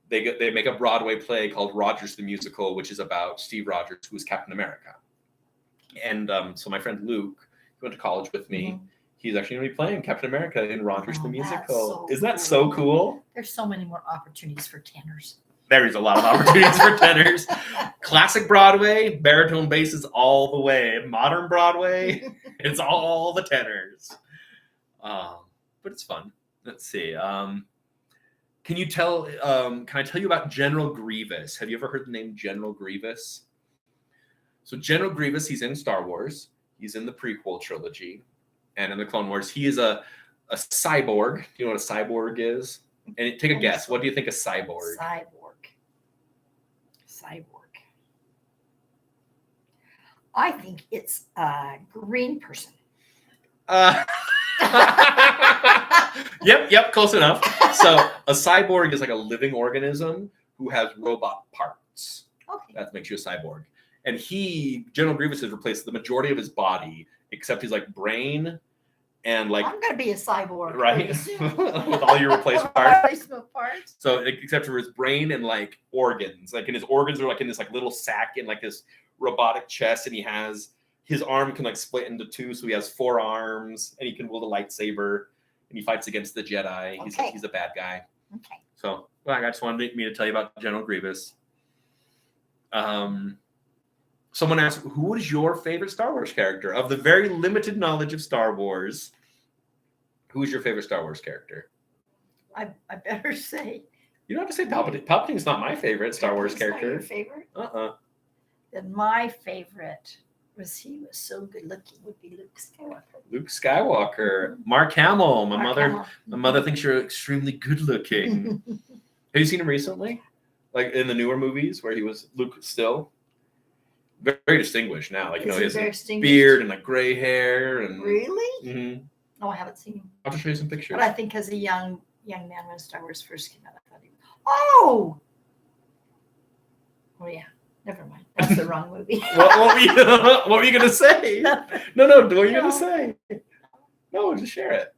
they make a Broadway play called Rogers the Musical, which is about Steve Rogers, who is Captain America. And so my friend Luke, who went to college with me, Mm-hmm. he's actually going to be playing Captain America in Rogers the Musical. So Isn't that so cool? There's so many more opportunities for tenors. There is a lot of opportunities for tenors. Classic Broadway, baritone basses all the way. Modern Broadway, it's all the tenors. But it's fun. Let's see. Can I tell you about General Grievous? Have you ever heard the name General Grievous? So General Grievous, he's in Star Wars. He's in the prequel trilogy. And in the Clone Wars, he is a cyborg. Do you know what a cyborg is? And take a guess. What do you think a cyborg? Cyborg. I think it's a green person. Yep, close enough. So a cyborg is like a living organism who has robot parts. Okay. That makes you a cyborg. And General Grievous has replaced the majority of his body, except his like brain and like I'm gonna be a cyborg. right pretty soon. with all your replacement parts. Replacement parts. So except for his brain and like organs, like and his organs are like in this like little sack in like this robotic chest, and he has his arm can like split into two, so he has 4 arms, and he can wield a lightsaber, and he fights against the Jedi. Okay. He's a bad guy. Okay. So well, I just wanted me to tell you about General Grievous. Someone asked, who is your favorite Star Wars character? Of the very limited knowledge of Star Wars, who is your favorite Star Wars character? I better say. You don't have to say Palpatine. Palpatine's not my favorite Star Wars Palpatine's not character. your favorite? Then my favorite he was so good looking would be Luke Skywalker. Luke Skywalker. Mark Hamill. My Mark mother Hamill. thinks you're extremely good looking. Have you seen him recently? Like in the newer movies where he was Luke still? Very, very distinguished now. Like, you know, he has a beard and like gray hair. And Really? Mm-hmm. No, I haven't seen him. I'll just show you some pictures. But I think as a young man when Star Wars first came out, I thought he was. Oh yeah. Never mind. That's the wrong movie. what were you gonna say? No, what were you gonna say? No, just share it.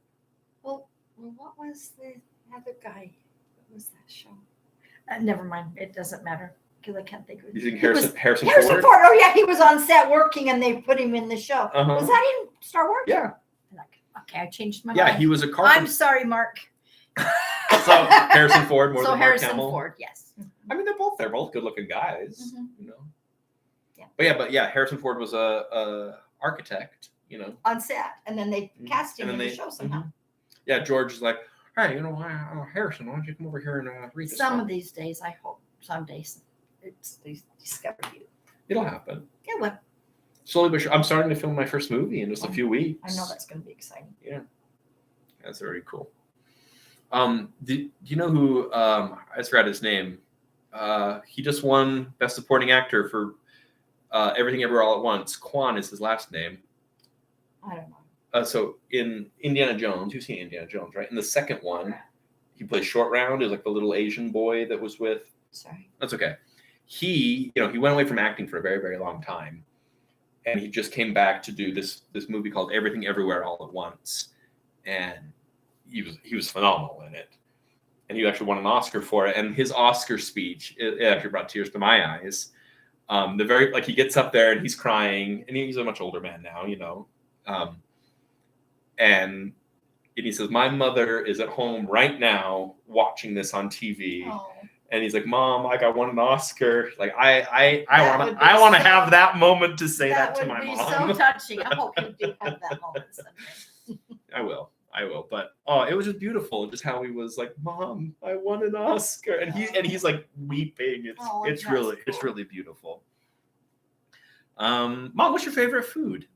Well, what was the other guy? What was that show? Never mind. It doesn't matter because I can't think of it. You think Harrison Ford? Oh yeah, he was on set working, and they put him in the show. Uh-huh. Was that in Star Wars? Yeah. Okay, I changed my mind. Yeah, he was a carpenter. I'm sorry, Mark. So Harrison Ford more so than Harrison Mark Hamill. Ford, yes. I mean, they're both good-looking guys, Mm-hmm. you know. Yeah. But Harrison Ford was a architect, you know, on set, and then they cast him in the show somehow. Mm-hmm. Yeah, George is like, hey, you know, Harrison, why don't you come over here and read this? Some of these days, I hope some days they discover you. It'll happen. Yeah, well, slowly but sure. I'm starting to film my first movie in just a few weeks. I know that's going to be exciting. Yeah, that's very cool. Do you know who? I just forgot his name. He just won Best Supporting Actor for Everything Everywhere All at Once. Kwan is his last name. I don't know. So in Indiana Jones, you've seen Indiana Jones, right? In the second one, he plays Short Round. Is like the little Asian boy that was with. Sorry. That's okay. He went away from acting for a very, very long time, and he just came back to do this movie called Everything Everywhere All at Once, and he was phenomenal in it. And he actually won an Oscar for it. And his Oscar speech, it actually brought tears to my eyes. He gets up there and he's crying, and he's a much older man now, you know. And he says, "My mother is at home right now watching this on TV." Oh. And he's like, "Mom, I won an Oscar. Like, I want to have that moment to say that to my mom." That would be so touching. I hope you do have that moment someday. I will. But it was just beautiful, just how he was like, "Mom, I won an Oscar," and he's like weeping. It's really beautiful. Mom, what's your favorite food?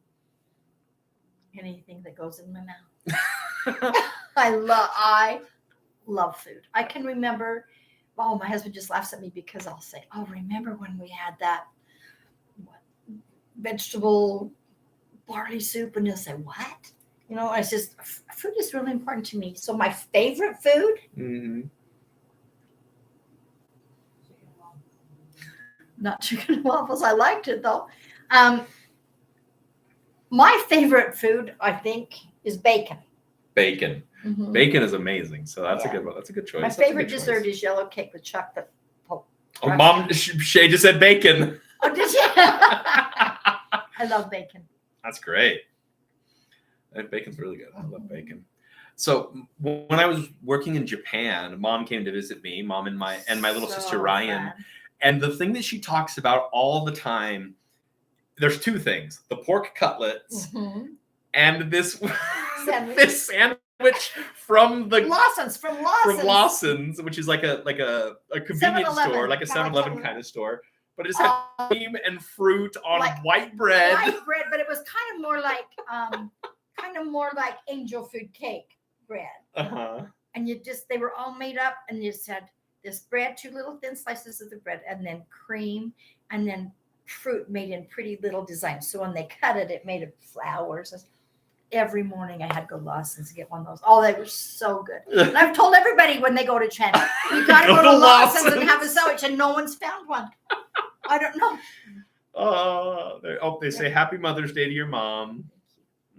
Anything that goes in my mouth. I love food. I can remember. Oh, my husband just laughs at me because I'll say, "Oh, remember when we had that vegetable barley soup?" And he'll say, "What?" You know, it's just food is really important to me. So my favorite food, not chicken and waffles. I liked it though. My favorite food, I think, is bacon. Bacon. Mm-hmm. Bacon is amazing. So that's a good one. That's a good choice. My favorite dessert is yellow cake with chocolate. Oh, Mom, Shay just said bacon. Oh, did you? I love bacon. That's great. Bacon's really good. I love bacon. So when I was working in Japan, Mom came to visit me, Mom and my little sister Ryan. Fun. And the thing that she talks about all the time, there's two things: the pork cutlets and this sandwich from the Lawson's, which is like a convenience store, like a 7-Eleven kind of store. But it just had cream and fruit on white bread. White bread, but it was kind of more like angel food cake bread. And they were all made up, and you said this bread, 2 little thin slices of the bread, and then cream, and then fruit made in pretty little designs. So when they cut it, it made flowers. Every morning I had to go to Lawson's to get one of those. Oh, they were so good. And I've told everybody when they go to China, you got to go to Lawson's and have a sandwich, and no one's found one. I don't know. They say Happy Mother's Day to your mom.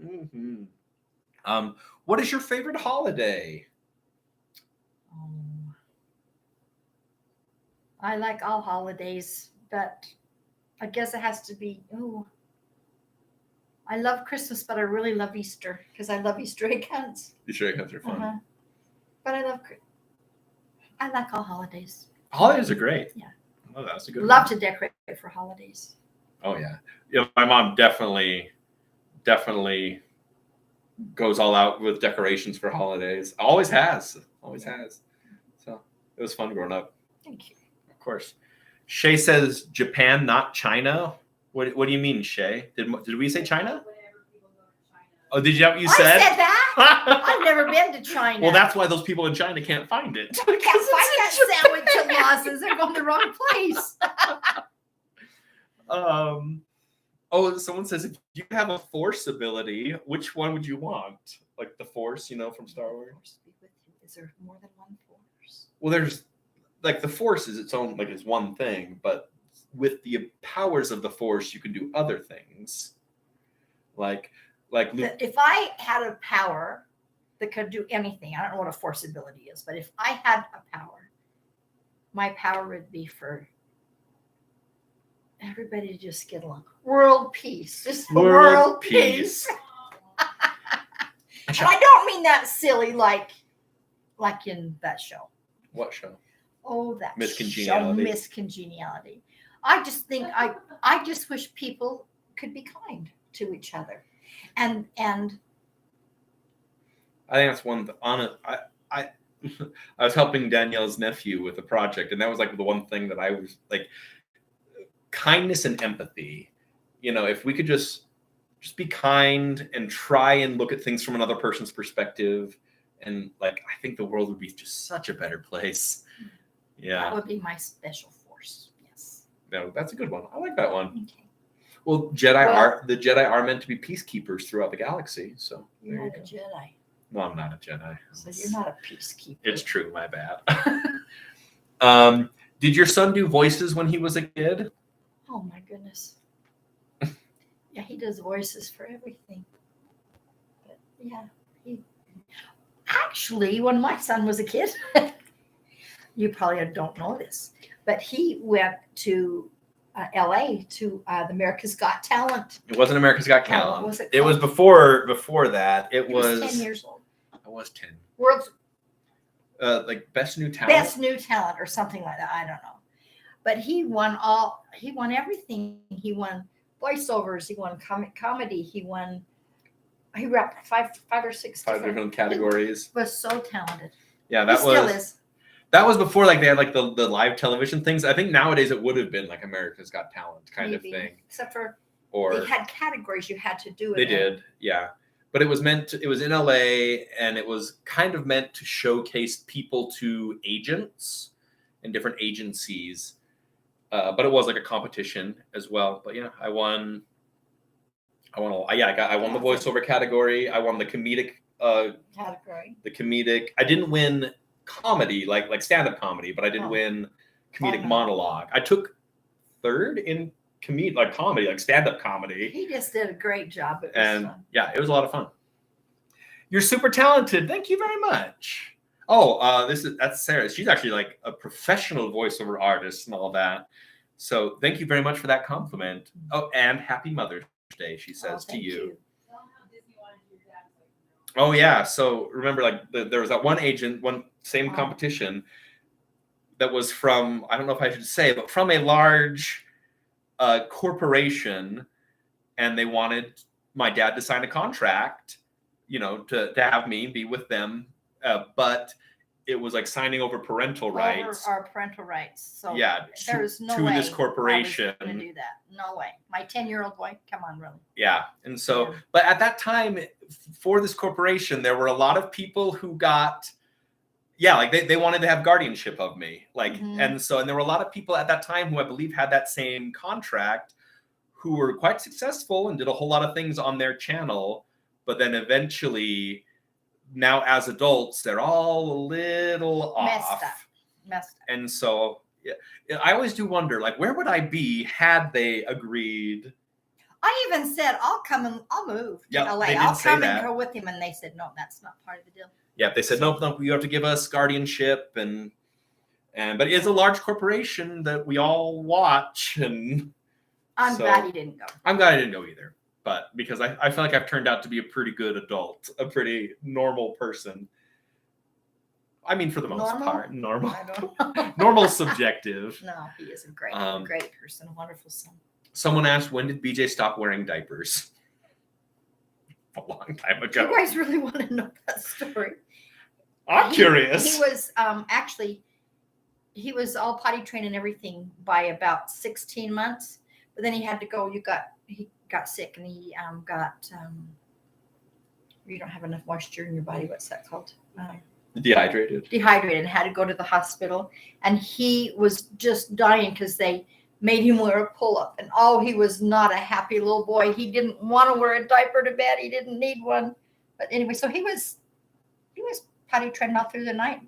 Mm-hmm. What is your favorite holiday? I like all holidays, but I guess it has to be. I love Christmas, but I really love Easter because I love Easter egg hunts. Easter egg hunts are fun. But I like all holidays. Holidays are great. Yeah. Oh, that's a good Love one. to decorate for holidays. Oh yeah. Yeah, my mom definitely goes all out with decorations for holidays. Always has. So it was fun growing up. Thank you. Of course. Shay says Japan, not China. What do you mean, Shay? Did we say China? Oh, did you have you said? I said that. I've never been to China. Well, that's why those people in China can't find it. I can't find that sandwich at Lawson's. They're going the wrong place. Oh, someone says if you have a force ability, which one would you want? Like the force, from Star Wars? Is there more than one force? Well, there's like the force is its own, like it's one thing, but with the powers of the force, you can do other things. Like If I had a power that could do anything, I don't know what a force ability is, but if I had a power, my power would be for everybody to just get along. World peace. Just world peace. And I don't mean that silly like in that show. What show? Oh, that Miss show, Congeniality. Miss Congeniality. I just think I just wish people could be kind to each other. And I think that's one I was helping Danielle's nephew with a project, and that was like the one thing that I was like, kindness and empathy. If we could just be kind and try and look at things from another person's perspective, and I think the world would be just such a better place. Yeah, that would be my special force. Yes. No, that's a good one. I like that one. Okay. Well, the Jedi are meant to be peacekeepers throughout the galaxy. So You're not a Jedi. No, I'm not a Jedi. So you're not a peacekeeper. It's true. My bad. Did your son do voices when he was a kid? Oh my goodness. Yeah, he does voices for everything. But yeah, actually, when my son was a kid, you probably don't know this, but he went to LA to the America's Got Talent. It wasn't America's Got Talent. What was it It was before that. It was 10 years old. I was 10. World's Best New Talent. Best New Talent or something like that. I don't know. But he won everything. He won voiceovers. He won comedy. He rapped five or six different categories. He was so talented. Yeah, He still is. That was before they had the live television things. I think nowadays it would have been like America's Got Talent kind of thing. Except for or they had categories you had to do it. They did, yeah. But it was it was in LA, and it was kind of meant to showcase people to agents and different agencies. But it was like a competition as well. But yeah, I won the voiceover category. I won the comedic category. The comedic. I didn't win comedy, like stand-up comedy, but I did win comedic monologue. I took third in comedy, like stand-up comedy. He just did a great job. It was fun. Yeah, it was a lot of fun. You're super talented. Thank you very much. Oh, that's Sarah. She's actually like a professional voiceover artist and all that. So thank you very much for that compliment. Oh, and happy Mother's Day, she says to you. Oh yeah. So remember, there was that one competition that was from, I don't know if I should say, but from a large corporation, and they wanted my dad to sign a contract, to have me be with them, but it was like signing over parental rights. Our parental rights. So yeah, there's no to way this corporation I was gonna do that. No way. My 10-year-old boy, come on, really. Yeah, and so, but at that time, for this corporation, there were a lot of people who got yeah, like they wanted to have guardianship of me. Like, Mhm. and there were a lot of people at that time who I believe had that same contract who were quite successful and did a whole lot of things on their channel, but then eventually now as adults, they're all a little off. Messed up. And so yeah, I always do wonder, like, where would I be had they agreed? I even said, I'll come and I'll move to Yeah, LA. they did I'll say come that. and go with him. And they said, no, that's not part of the deal. Yeah, they said, nope, you have to give us guardianship. But it is a large corporation that we all watch. And I'm glad he didn't go. I'm glad I didn't go either. But because I feel like I've turned out to be a pretty good adult, a pretty normal person. I mean, for the most part, normal. I don't know. Normal subjective. No, he is a great person, a wonderful son. Someone asked, when did BJ stop wearing diapers? A long time ago. You guys really want to know that story? I'm curious. He was actually, he was all potty trained and everything by about 16 months, but then he had to go. He got sick and he got you don't have enough moisture in your body. What's that called? Dehydrated and had to go to the hospital, and he was just dying because they made him wear a pull-up, and he was not a happy little boy. He didn't want to wear a diaper to bed. He didn't need one. But anyway, so he was potty trained all through the night.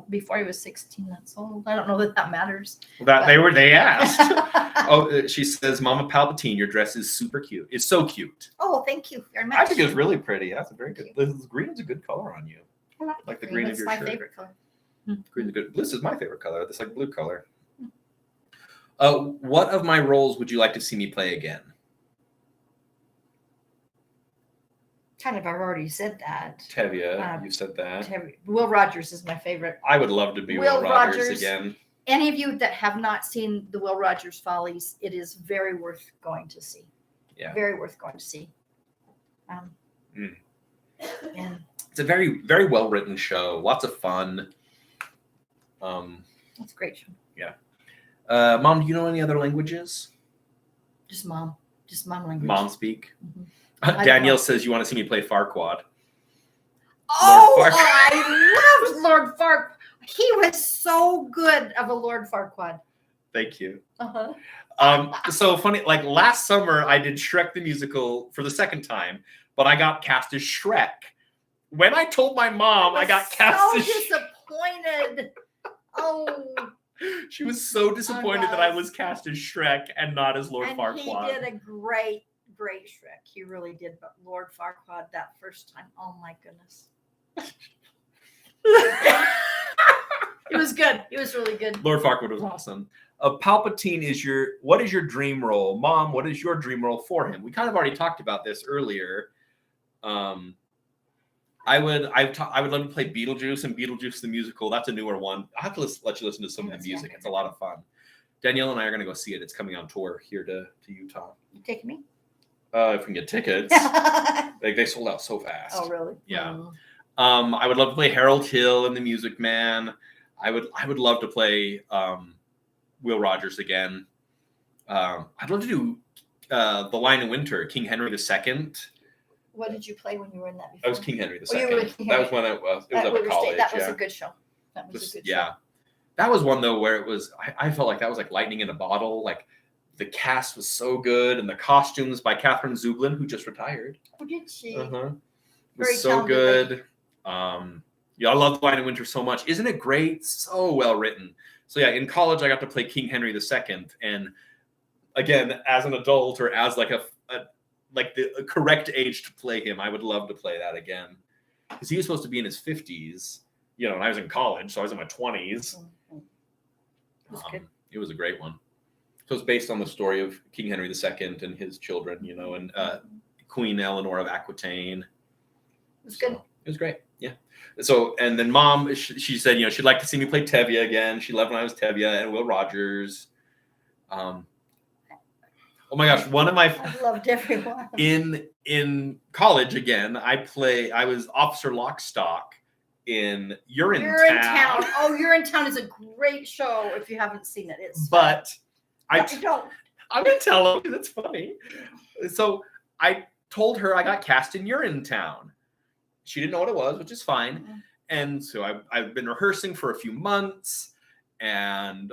Before he was 16 months old. I don't know that matters. They asked. She says, Mama Palpatine, your dress is super cute. It's so cute. Oh, thank you very much. I think it's really pretty. That's a very good. The green's a good color on you. I like the green of your shirt. It's my favorite color. Green's good. This is my favorite color. This like blue color. What of my roles would you like to see me play again? Kind of, I've already said that. Tevye, you said that. Will Rogers is my favorite. I would love to be Will Rogers again. Any of you that have not seen the Will Rogers Follies, it is very worth going to see. Yeah. Very worth going to see. And it's a very, very well written show. Lots of fun. It's a great show. Yeah. Mom, do you know any other languages? Just mom language. Mom speak. Mm-hmm. Danielle says you want to see me play Farquaad. I loved Lord Farquaad. He was so good of a Lord Farquaad. Thank you. Uh-huh. So funny, like last summer I did Shrek the Musical for the second time, but I got cast as Shrek. When I told my mom I got cast as disappointed. She was so disappointed that I was cast as Shrek and not as Lord Farquaad. He did a great Shrek. He really did. But Lord Farquaad that first time, oh my goodness. It was good. It was really good. Lord Farquaad was awesome. Palpatine what is your dream role? Mom, what is your dream role for him? We kind of already talked about this earlier. I would love to play Beetlejuice and Beetlejuice the Musical. That's a newer one. I'll have to let you listen to some of the music. It's a lot of fun. Danielle and I are going to go see it. It's coming on tour here to Utah. You taking me? If we can get tickets. They sold out so fast. Oh, really? Yeah. I would love to play Harold Hill in The Music Man. I would love to play Will Rogers again. I'd love to do The Lion in Winter, King Henry II. What did you play when you were in that before? I was King Henry II. That was when it was up at college. That was a good show. That was a good show. Yeah. That was one, though, where it was, I felt like that was like lightning in a bottle. Like, the cast was so good, and the costumes by Catherine Zublin, who just retired. Oh, did she? Was Very so good. I love The Lion in Winter so much. Isn't it great? So well written. So yeah, in college, I got to play King Henry II. And again, as an adult or as like the correct age to play him, I would love to play that again. Because he was supposed to be in his 50s, and I was in college, so I was in my 20s. It was good. It was a great one. So it's based on the story of King Henry II and his children, and Queen Eleanor of Aquitaine. It was good. It was great. Yeah. So, and then Mom, she said, she'd like to see me play Tevye again. She loved when I was Tevye and Will Rogers. Oh my gosh, I loved everyone. In college again, I was Officer Lockstock in Urinetown. Oh, Urinetown is a great show if you haven't seen it. I'm going to tell them because it's funny. So I told her I got cast in Urinetown. She didn't know what it was, which is fine. And so I've been rehearsing for a few months, and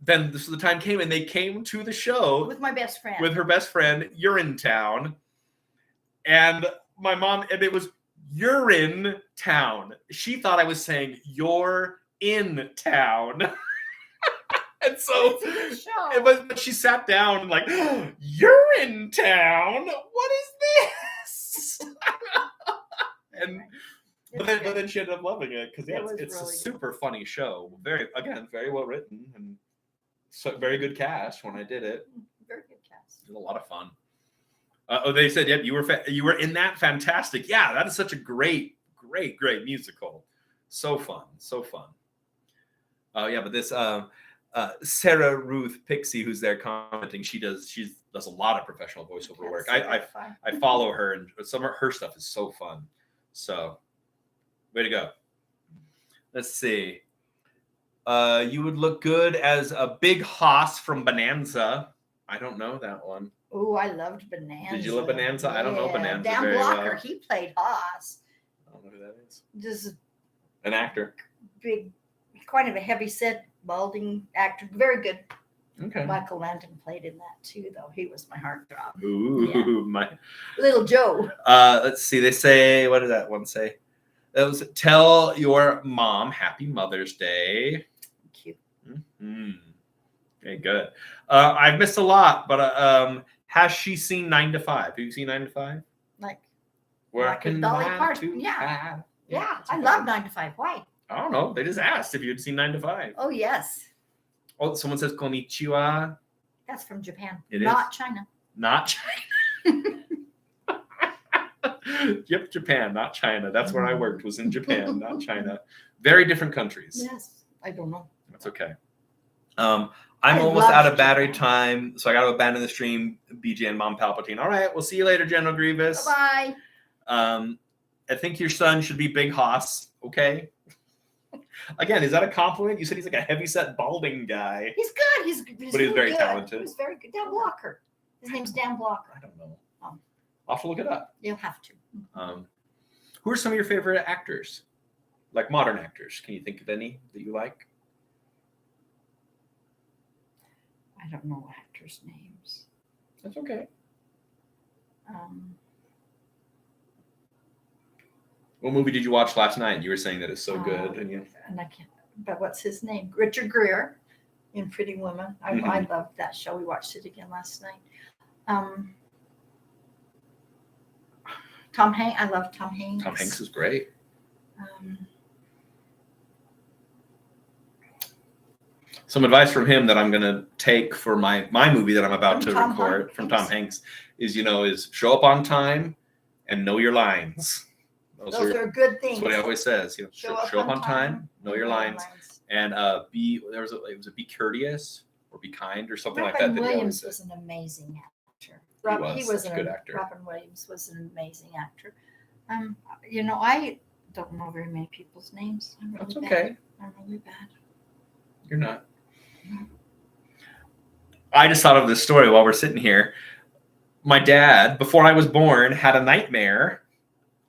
then the time came, and they came to the show With my best friend. with her best friend. You're in town, and my mom, and it was you're in town. She thought I was saying you're in town, and so It's a good show. but she sat down and like, you're in town. What is this? And but then she ended up loving it because It was it's really a good. super funny show. Very well written, and so very good cast when I did it. Very good cast. It was a lot of fun. They said, "Yep, you were in that. Fantastic. Yeah, that is such a great musical. So fun. Yeah, but this Sarah Ruth Pixie, who's there commenting, she does a lot of professional voiceover work. I follow her, and some of her stuff is so fun. So, way to go. Let's see. You would look good as a Big Hoss from Bonanza. I don't know that one. Oh, I loved Bonanza. Did you love Bonanza? I don't know Bonanza Dan very Blocker, well. he played Haas. I don't know who that is. Just An actor. big, quite of a heavy set, balding actor. Very good. Okay. Michael Landon played in that too, though. He was my heartthrob. Ooh, my. Little Joe. Let's see. They say, what did that one say? That was tell your mom Happy Mother's Day. Cute. Mm-hmm. Okay, good. I've missed a lot, but has she seen 9 to 5? Have you seen 9 to 5? Like Working Dolly 9 Parton, to yeah. 5. Yeah, it's I okay. love 9 to 5. Why? I don't know. They just asked if you'd seen 9 to 5. Oh, yes. Oh, someone says konnichiwa. That's from Japan. It Not China. Not China. Yep, Japan, not China. That's where I worked, was in Japan, not China. Very different countries. Yes. I don't know. That's okay. I'm I almost love out of battery Japan. time, so I got to abandon the stream. BJ and Mom Palpatine. All right, we'll see you later, General Grievous. Bye-bye. I think your son should be Big Hoss. Okay. Again, is that a compliment? You said he's like a heavyset balding guy. He's good. He's But he's very good. talented. He's very good. Dan Blocker. His name's Dan Blocker. I don't know. Oh. I'll have to look it up. You'll have to. Who are some of your favorite actors? Like modern actors. Can you think of any that you like? I don't know actors' names. That's okay. What movie did you watch last night? You were saying that it's so good, and you. And I can't. But what's his name? Richard Gere in Pretty Woman. I loved that show. We watched it again last night. Tom Hanks. I love Tom Hanks. Tom Hanks is great. Some advice from him that I'm going to take for my movie that I'm about to record from Tom Hanks is show up on time and know your lines. Those are good things. That's what he always says. Show up on time, know your lines, and be courteous or be kind or something like that. Robin Williams was an amazing actor. He was a good actor. Robin Williams was an amazing actor. I don't know very many people's names. I'm really That's bad. okay. I'm really bad. You're not. I just thought of this story while we're sitting here. My dad, before I was born, had a nightmare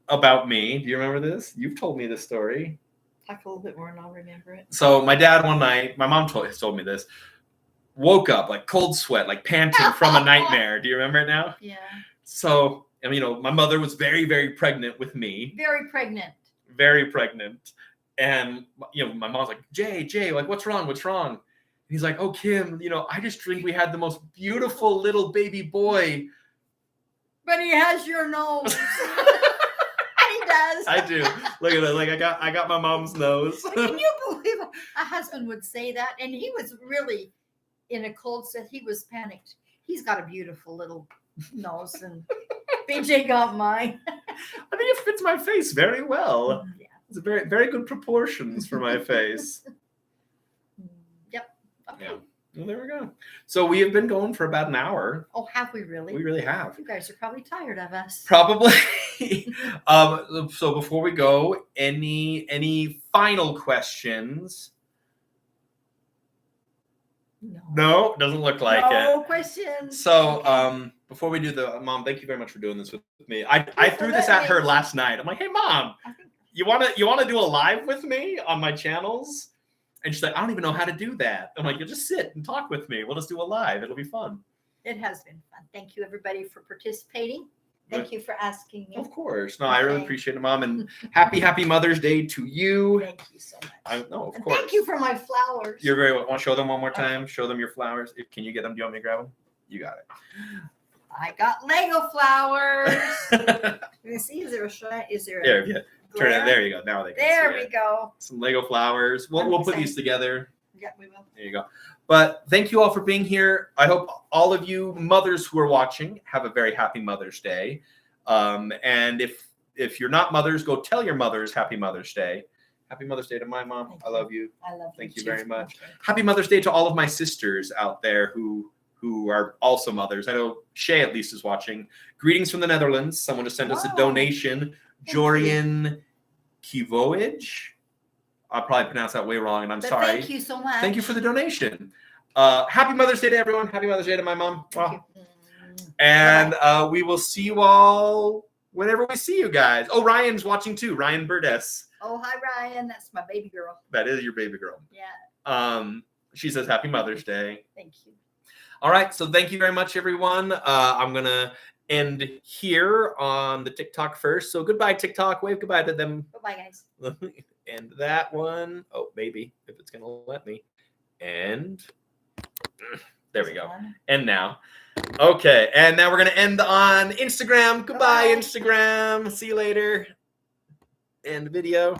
about me. Do you remember this? You've told me this story. Talk a little bit more and I'll remember it. So my dad one night, my mom told me this, woke up like cold sweat, like panting from a nightmare. Do you remember it now? Yeah. So, my mother was very, very pregnant with me. Very pregnant. Very pregnant. And, my mom's like, Jay, like, what's wrong? And he's like, oh, Kim, I just dreamed we had the most beautiful little baby boy. But he has your nose. He does. I do. Look at it. Like, I got my mom's nose. But can you believe it? A husband would say that? And he was really in a cold sweat. He was panicked. He's got a beautiful little nose, and BJ got mine. I think it fits my face very well. Yeah. It's very, very good proportions for my face. Yep. Okay. Yeah. Well, there we go. So we have been going for about an hour. Oh, have we really? We really have. You guys are probably tired of us. Probably. So before we go, any final questions? No, doesn't look like it. No questions. So, Okay. Before we do Mom, thank you very much for doing this with me. I threw this at her last night. I'm like, hey, Mom, you want to do a live with me on my channels? And she's like, I don't even know how to do that. I'm like, you'll just sit and talk with me. We'll just do a live. It'll be fun. It has been fun. Thank you, everybody, for participating. Thank you for asking me. Of course. No, I really Okay. appreciate it, Mom. And happy Mother's Day to you. Thank you so much. Of And course. thank you for my flowers. You're very welcome. Want to show them one more Okay. time? Show them your flowers. Can you get them? Do you want me to grab them? You got I got Lego flowers. it. Let me see. Is there a shot? Is there a There, yeah. Turn it. glare? There you go. Now they can There see we it. go. Some Lego flowers. We'll I'm put excited. these together. Yeah, we will. There you go. But thank you all for being here. I hope all of you mothers who are watching have a very happy Mother's Day. And if you're not mothers, go tell your mothers Happy Mother's Day. Happy Mother's Day to my mom. Thank I love you. I love you. Thank you too. very much. Okay. Happy Mother's Day to all of my sisters out there who are also mothers. I know Shay at least is watching. Greetings from the Netherlands. Someone just sent us a Wow. donation. Thank Jorian Kivoage. I'll probably pronounce that way wrong, and I'm But sorry. thank you so much. Thank you for the donation. Happy Mother's Day to everyone. Happy Mother's Day to my mom. Thank you. And we will see you all whenever we see you guys. Oh, Ryan's watching too. Ryan Burdess. Oh, hi, Ryan. That's my baby girl. That is your baby girl. Yeah. She says Happy Mother's Day. Thank you. All right. So thank you very much, everyone. I'm going to end here on the TikTok first. So goodbye, TikTok. Wave goodbye to them. Bye-bye, guys. And that one. Oh, maybe if it's going to let me. And there we go. And now. Okay. And now we're going to end on Instagram. Goodbye, Bye. Instagram. See you later. End video.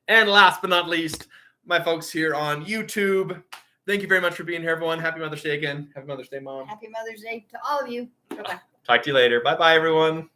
And last but not least, my folks here on YouTube. Thank you very much for being here, everyone. Happy Mother's Day again. Happy Mother's Day, Mom. Happy Mother's Day to all of you. Bye-bye. Talk to you later. Bye-bye, everyone.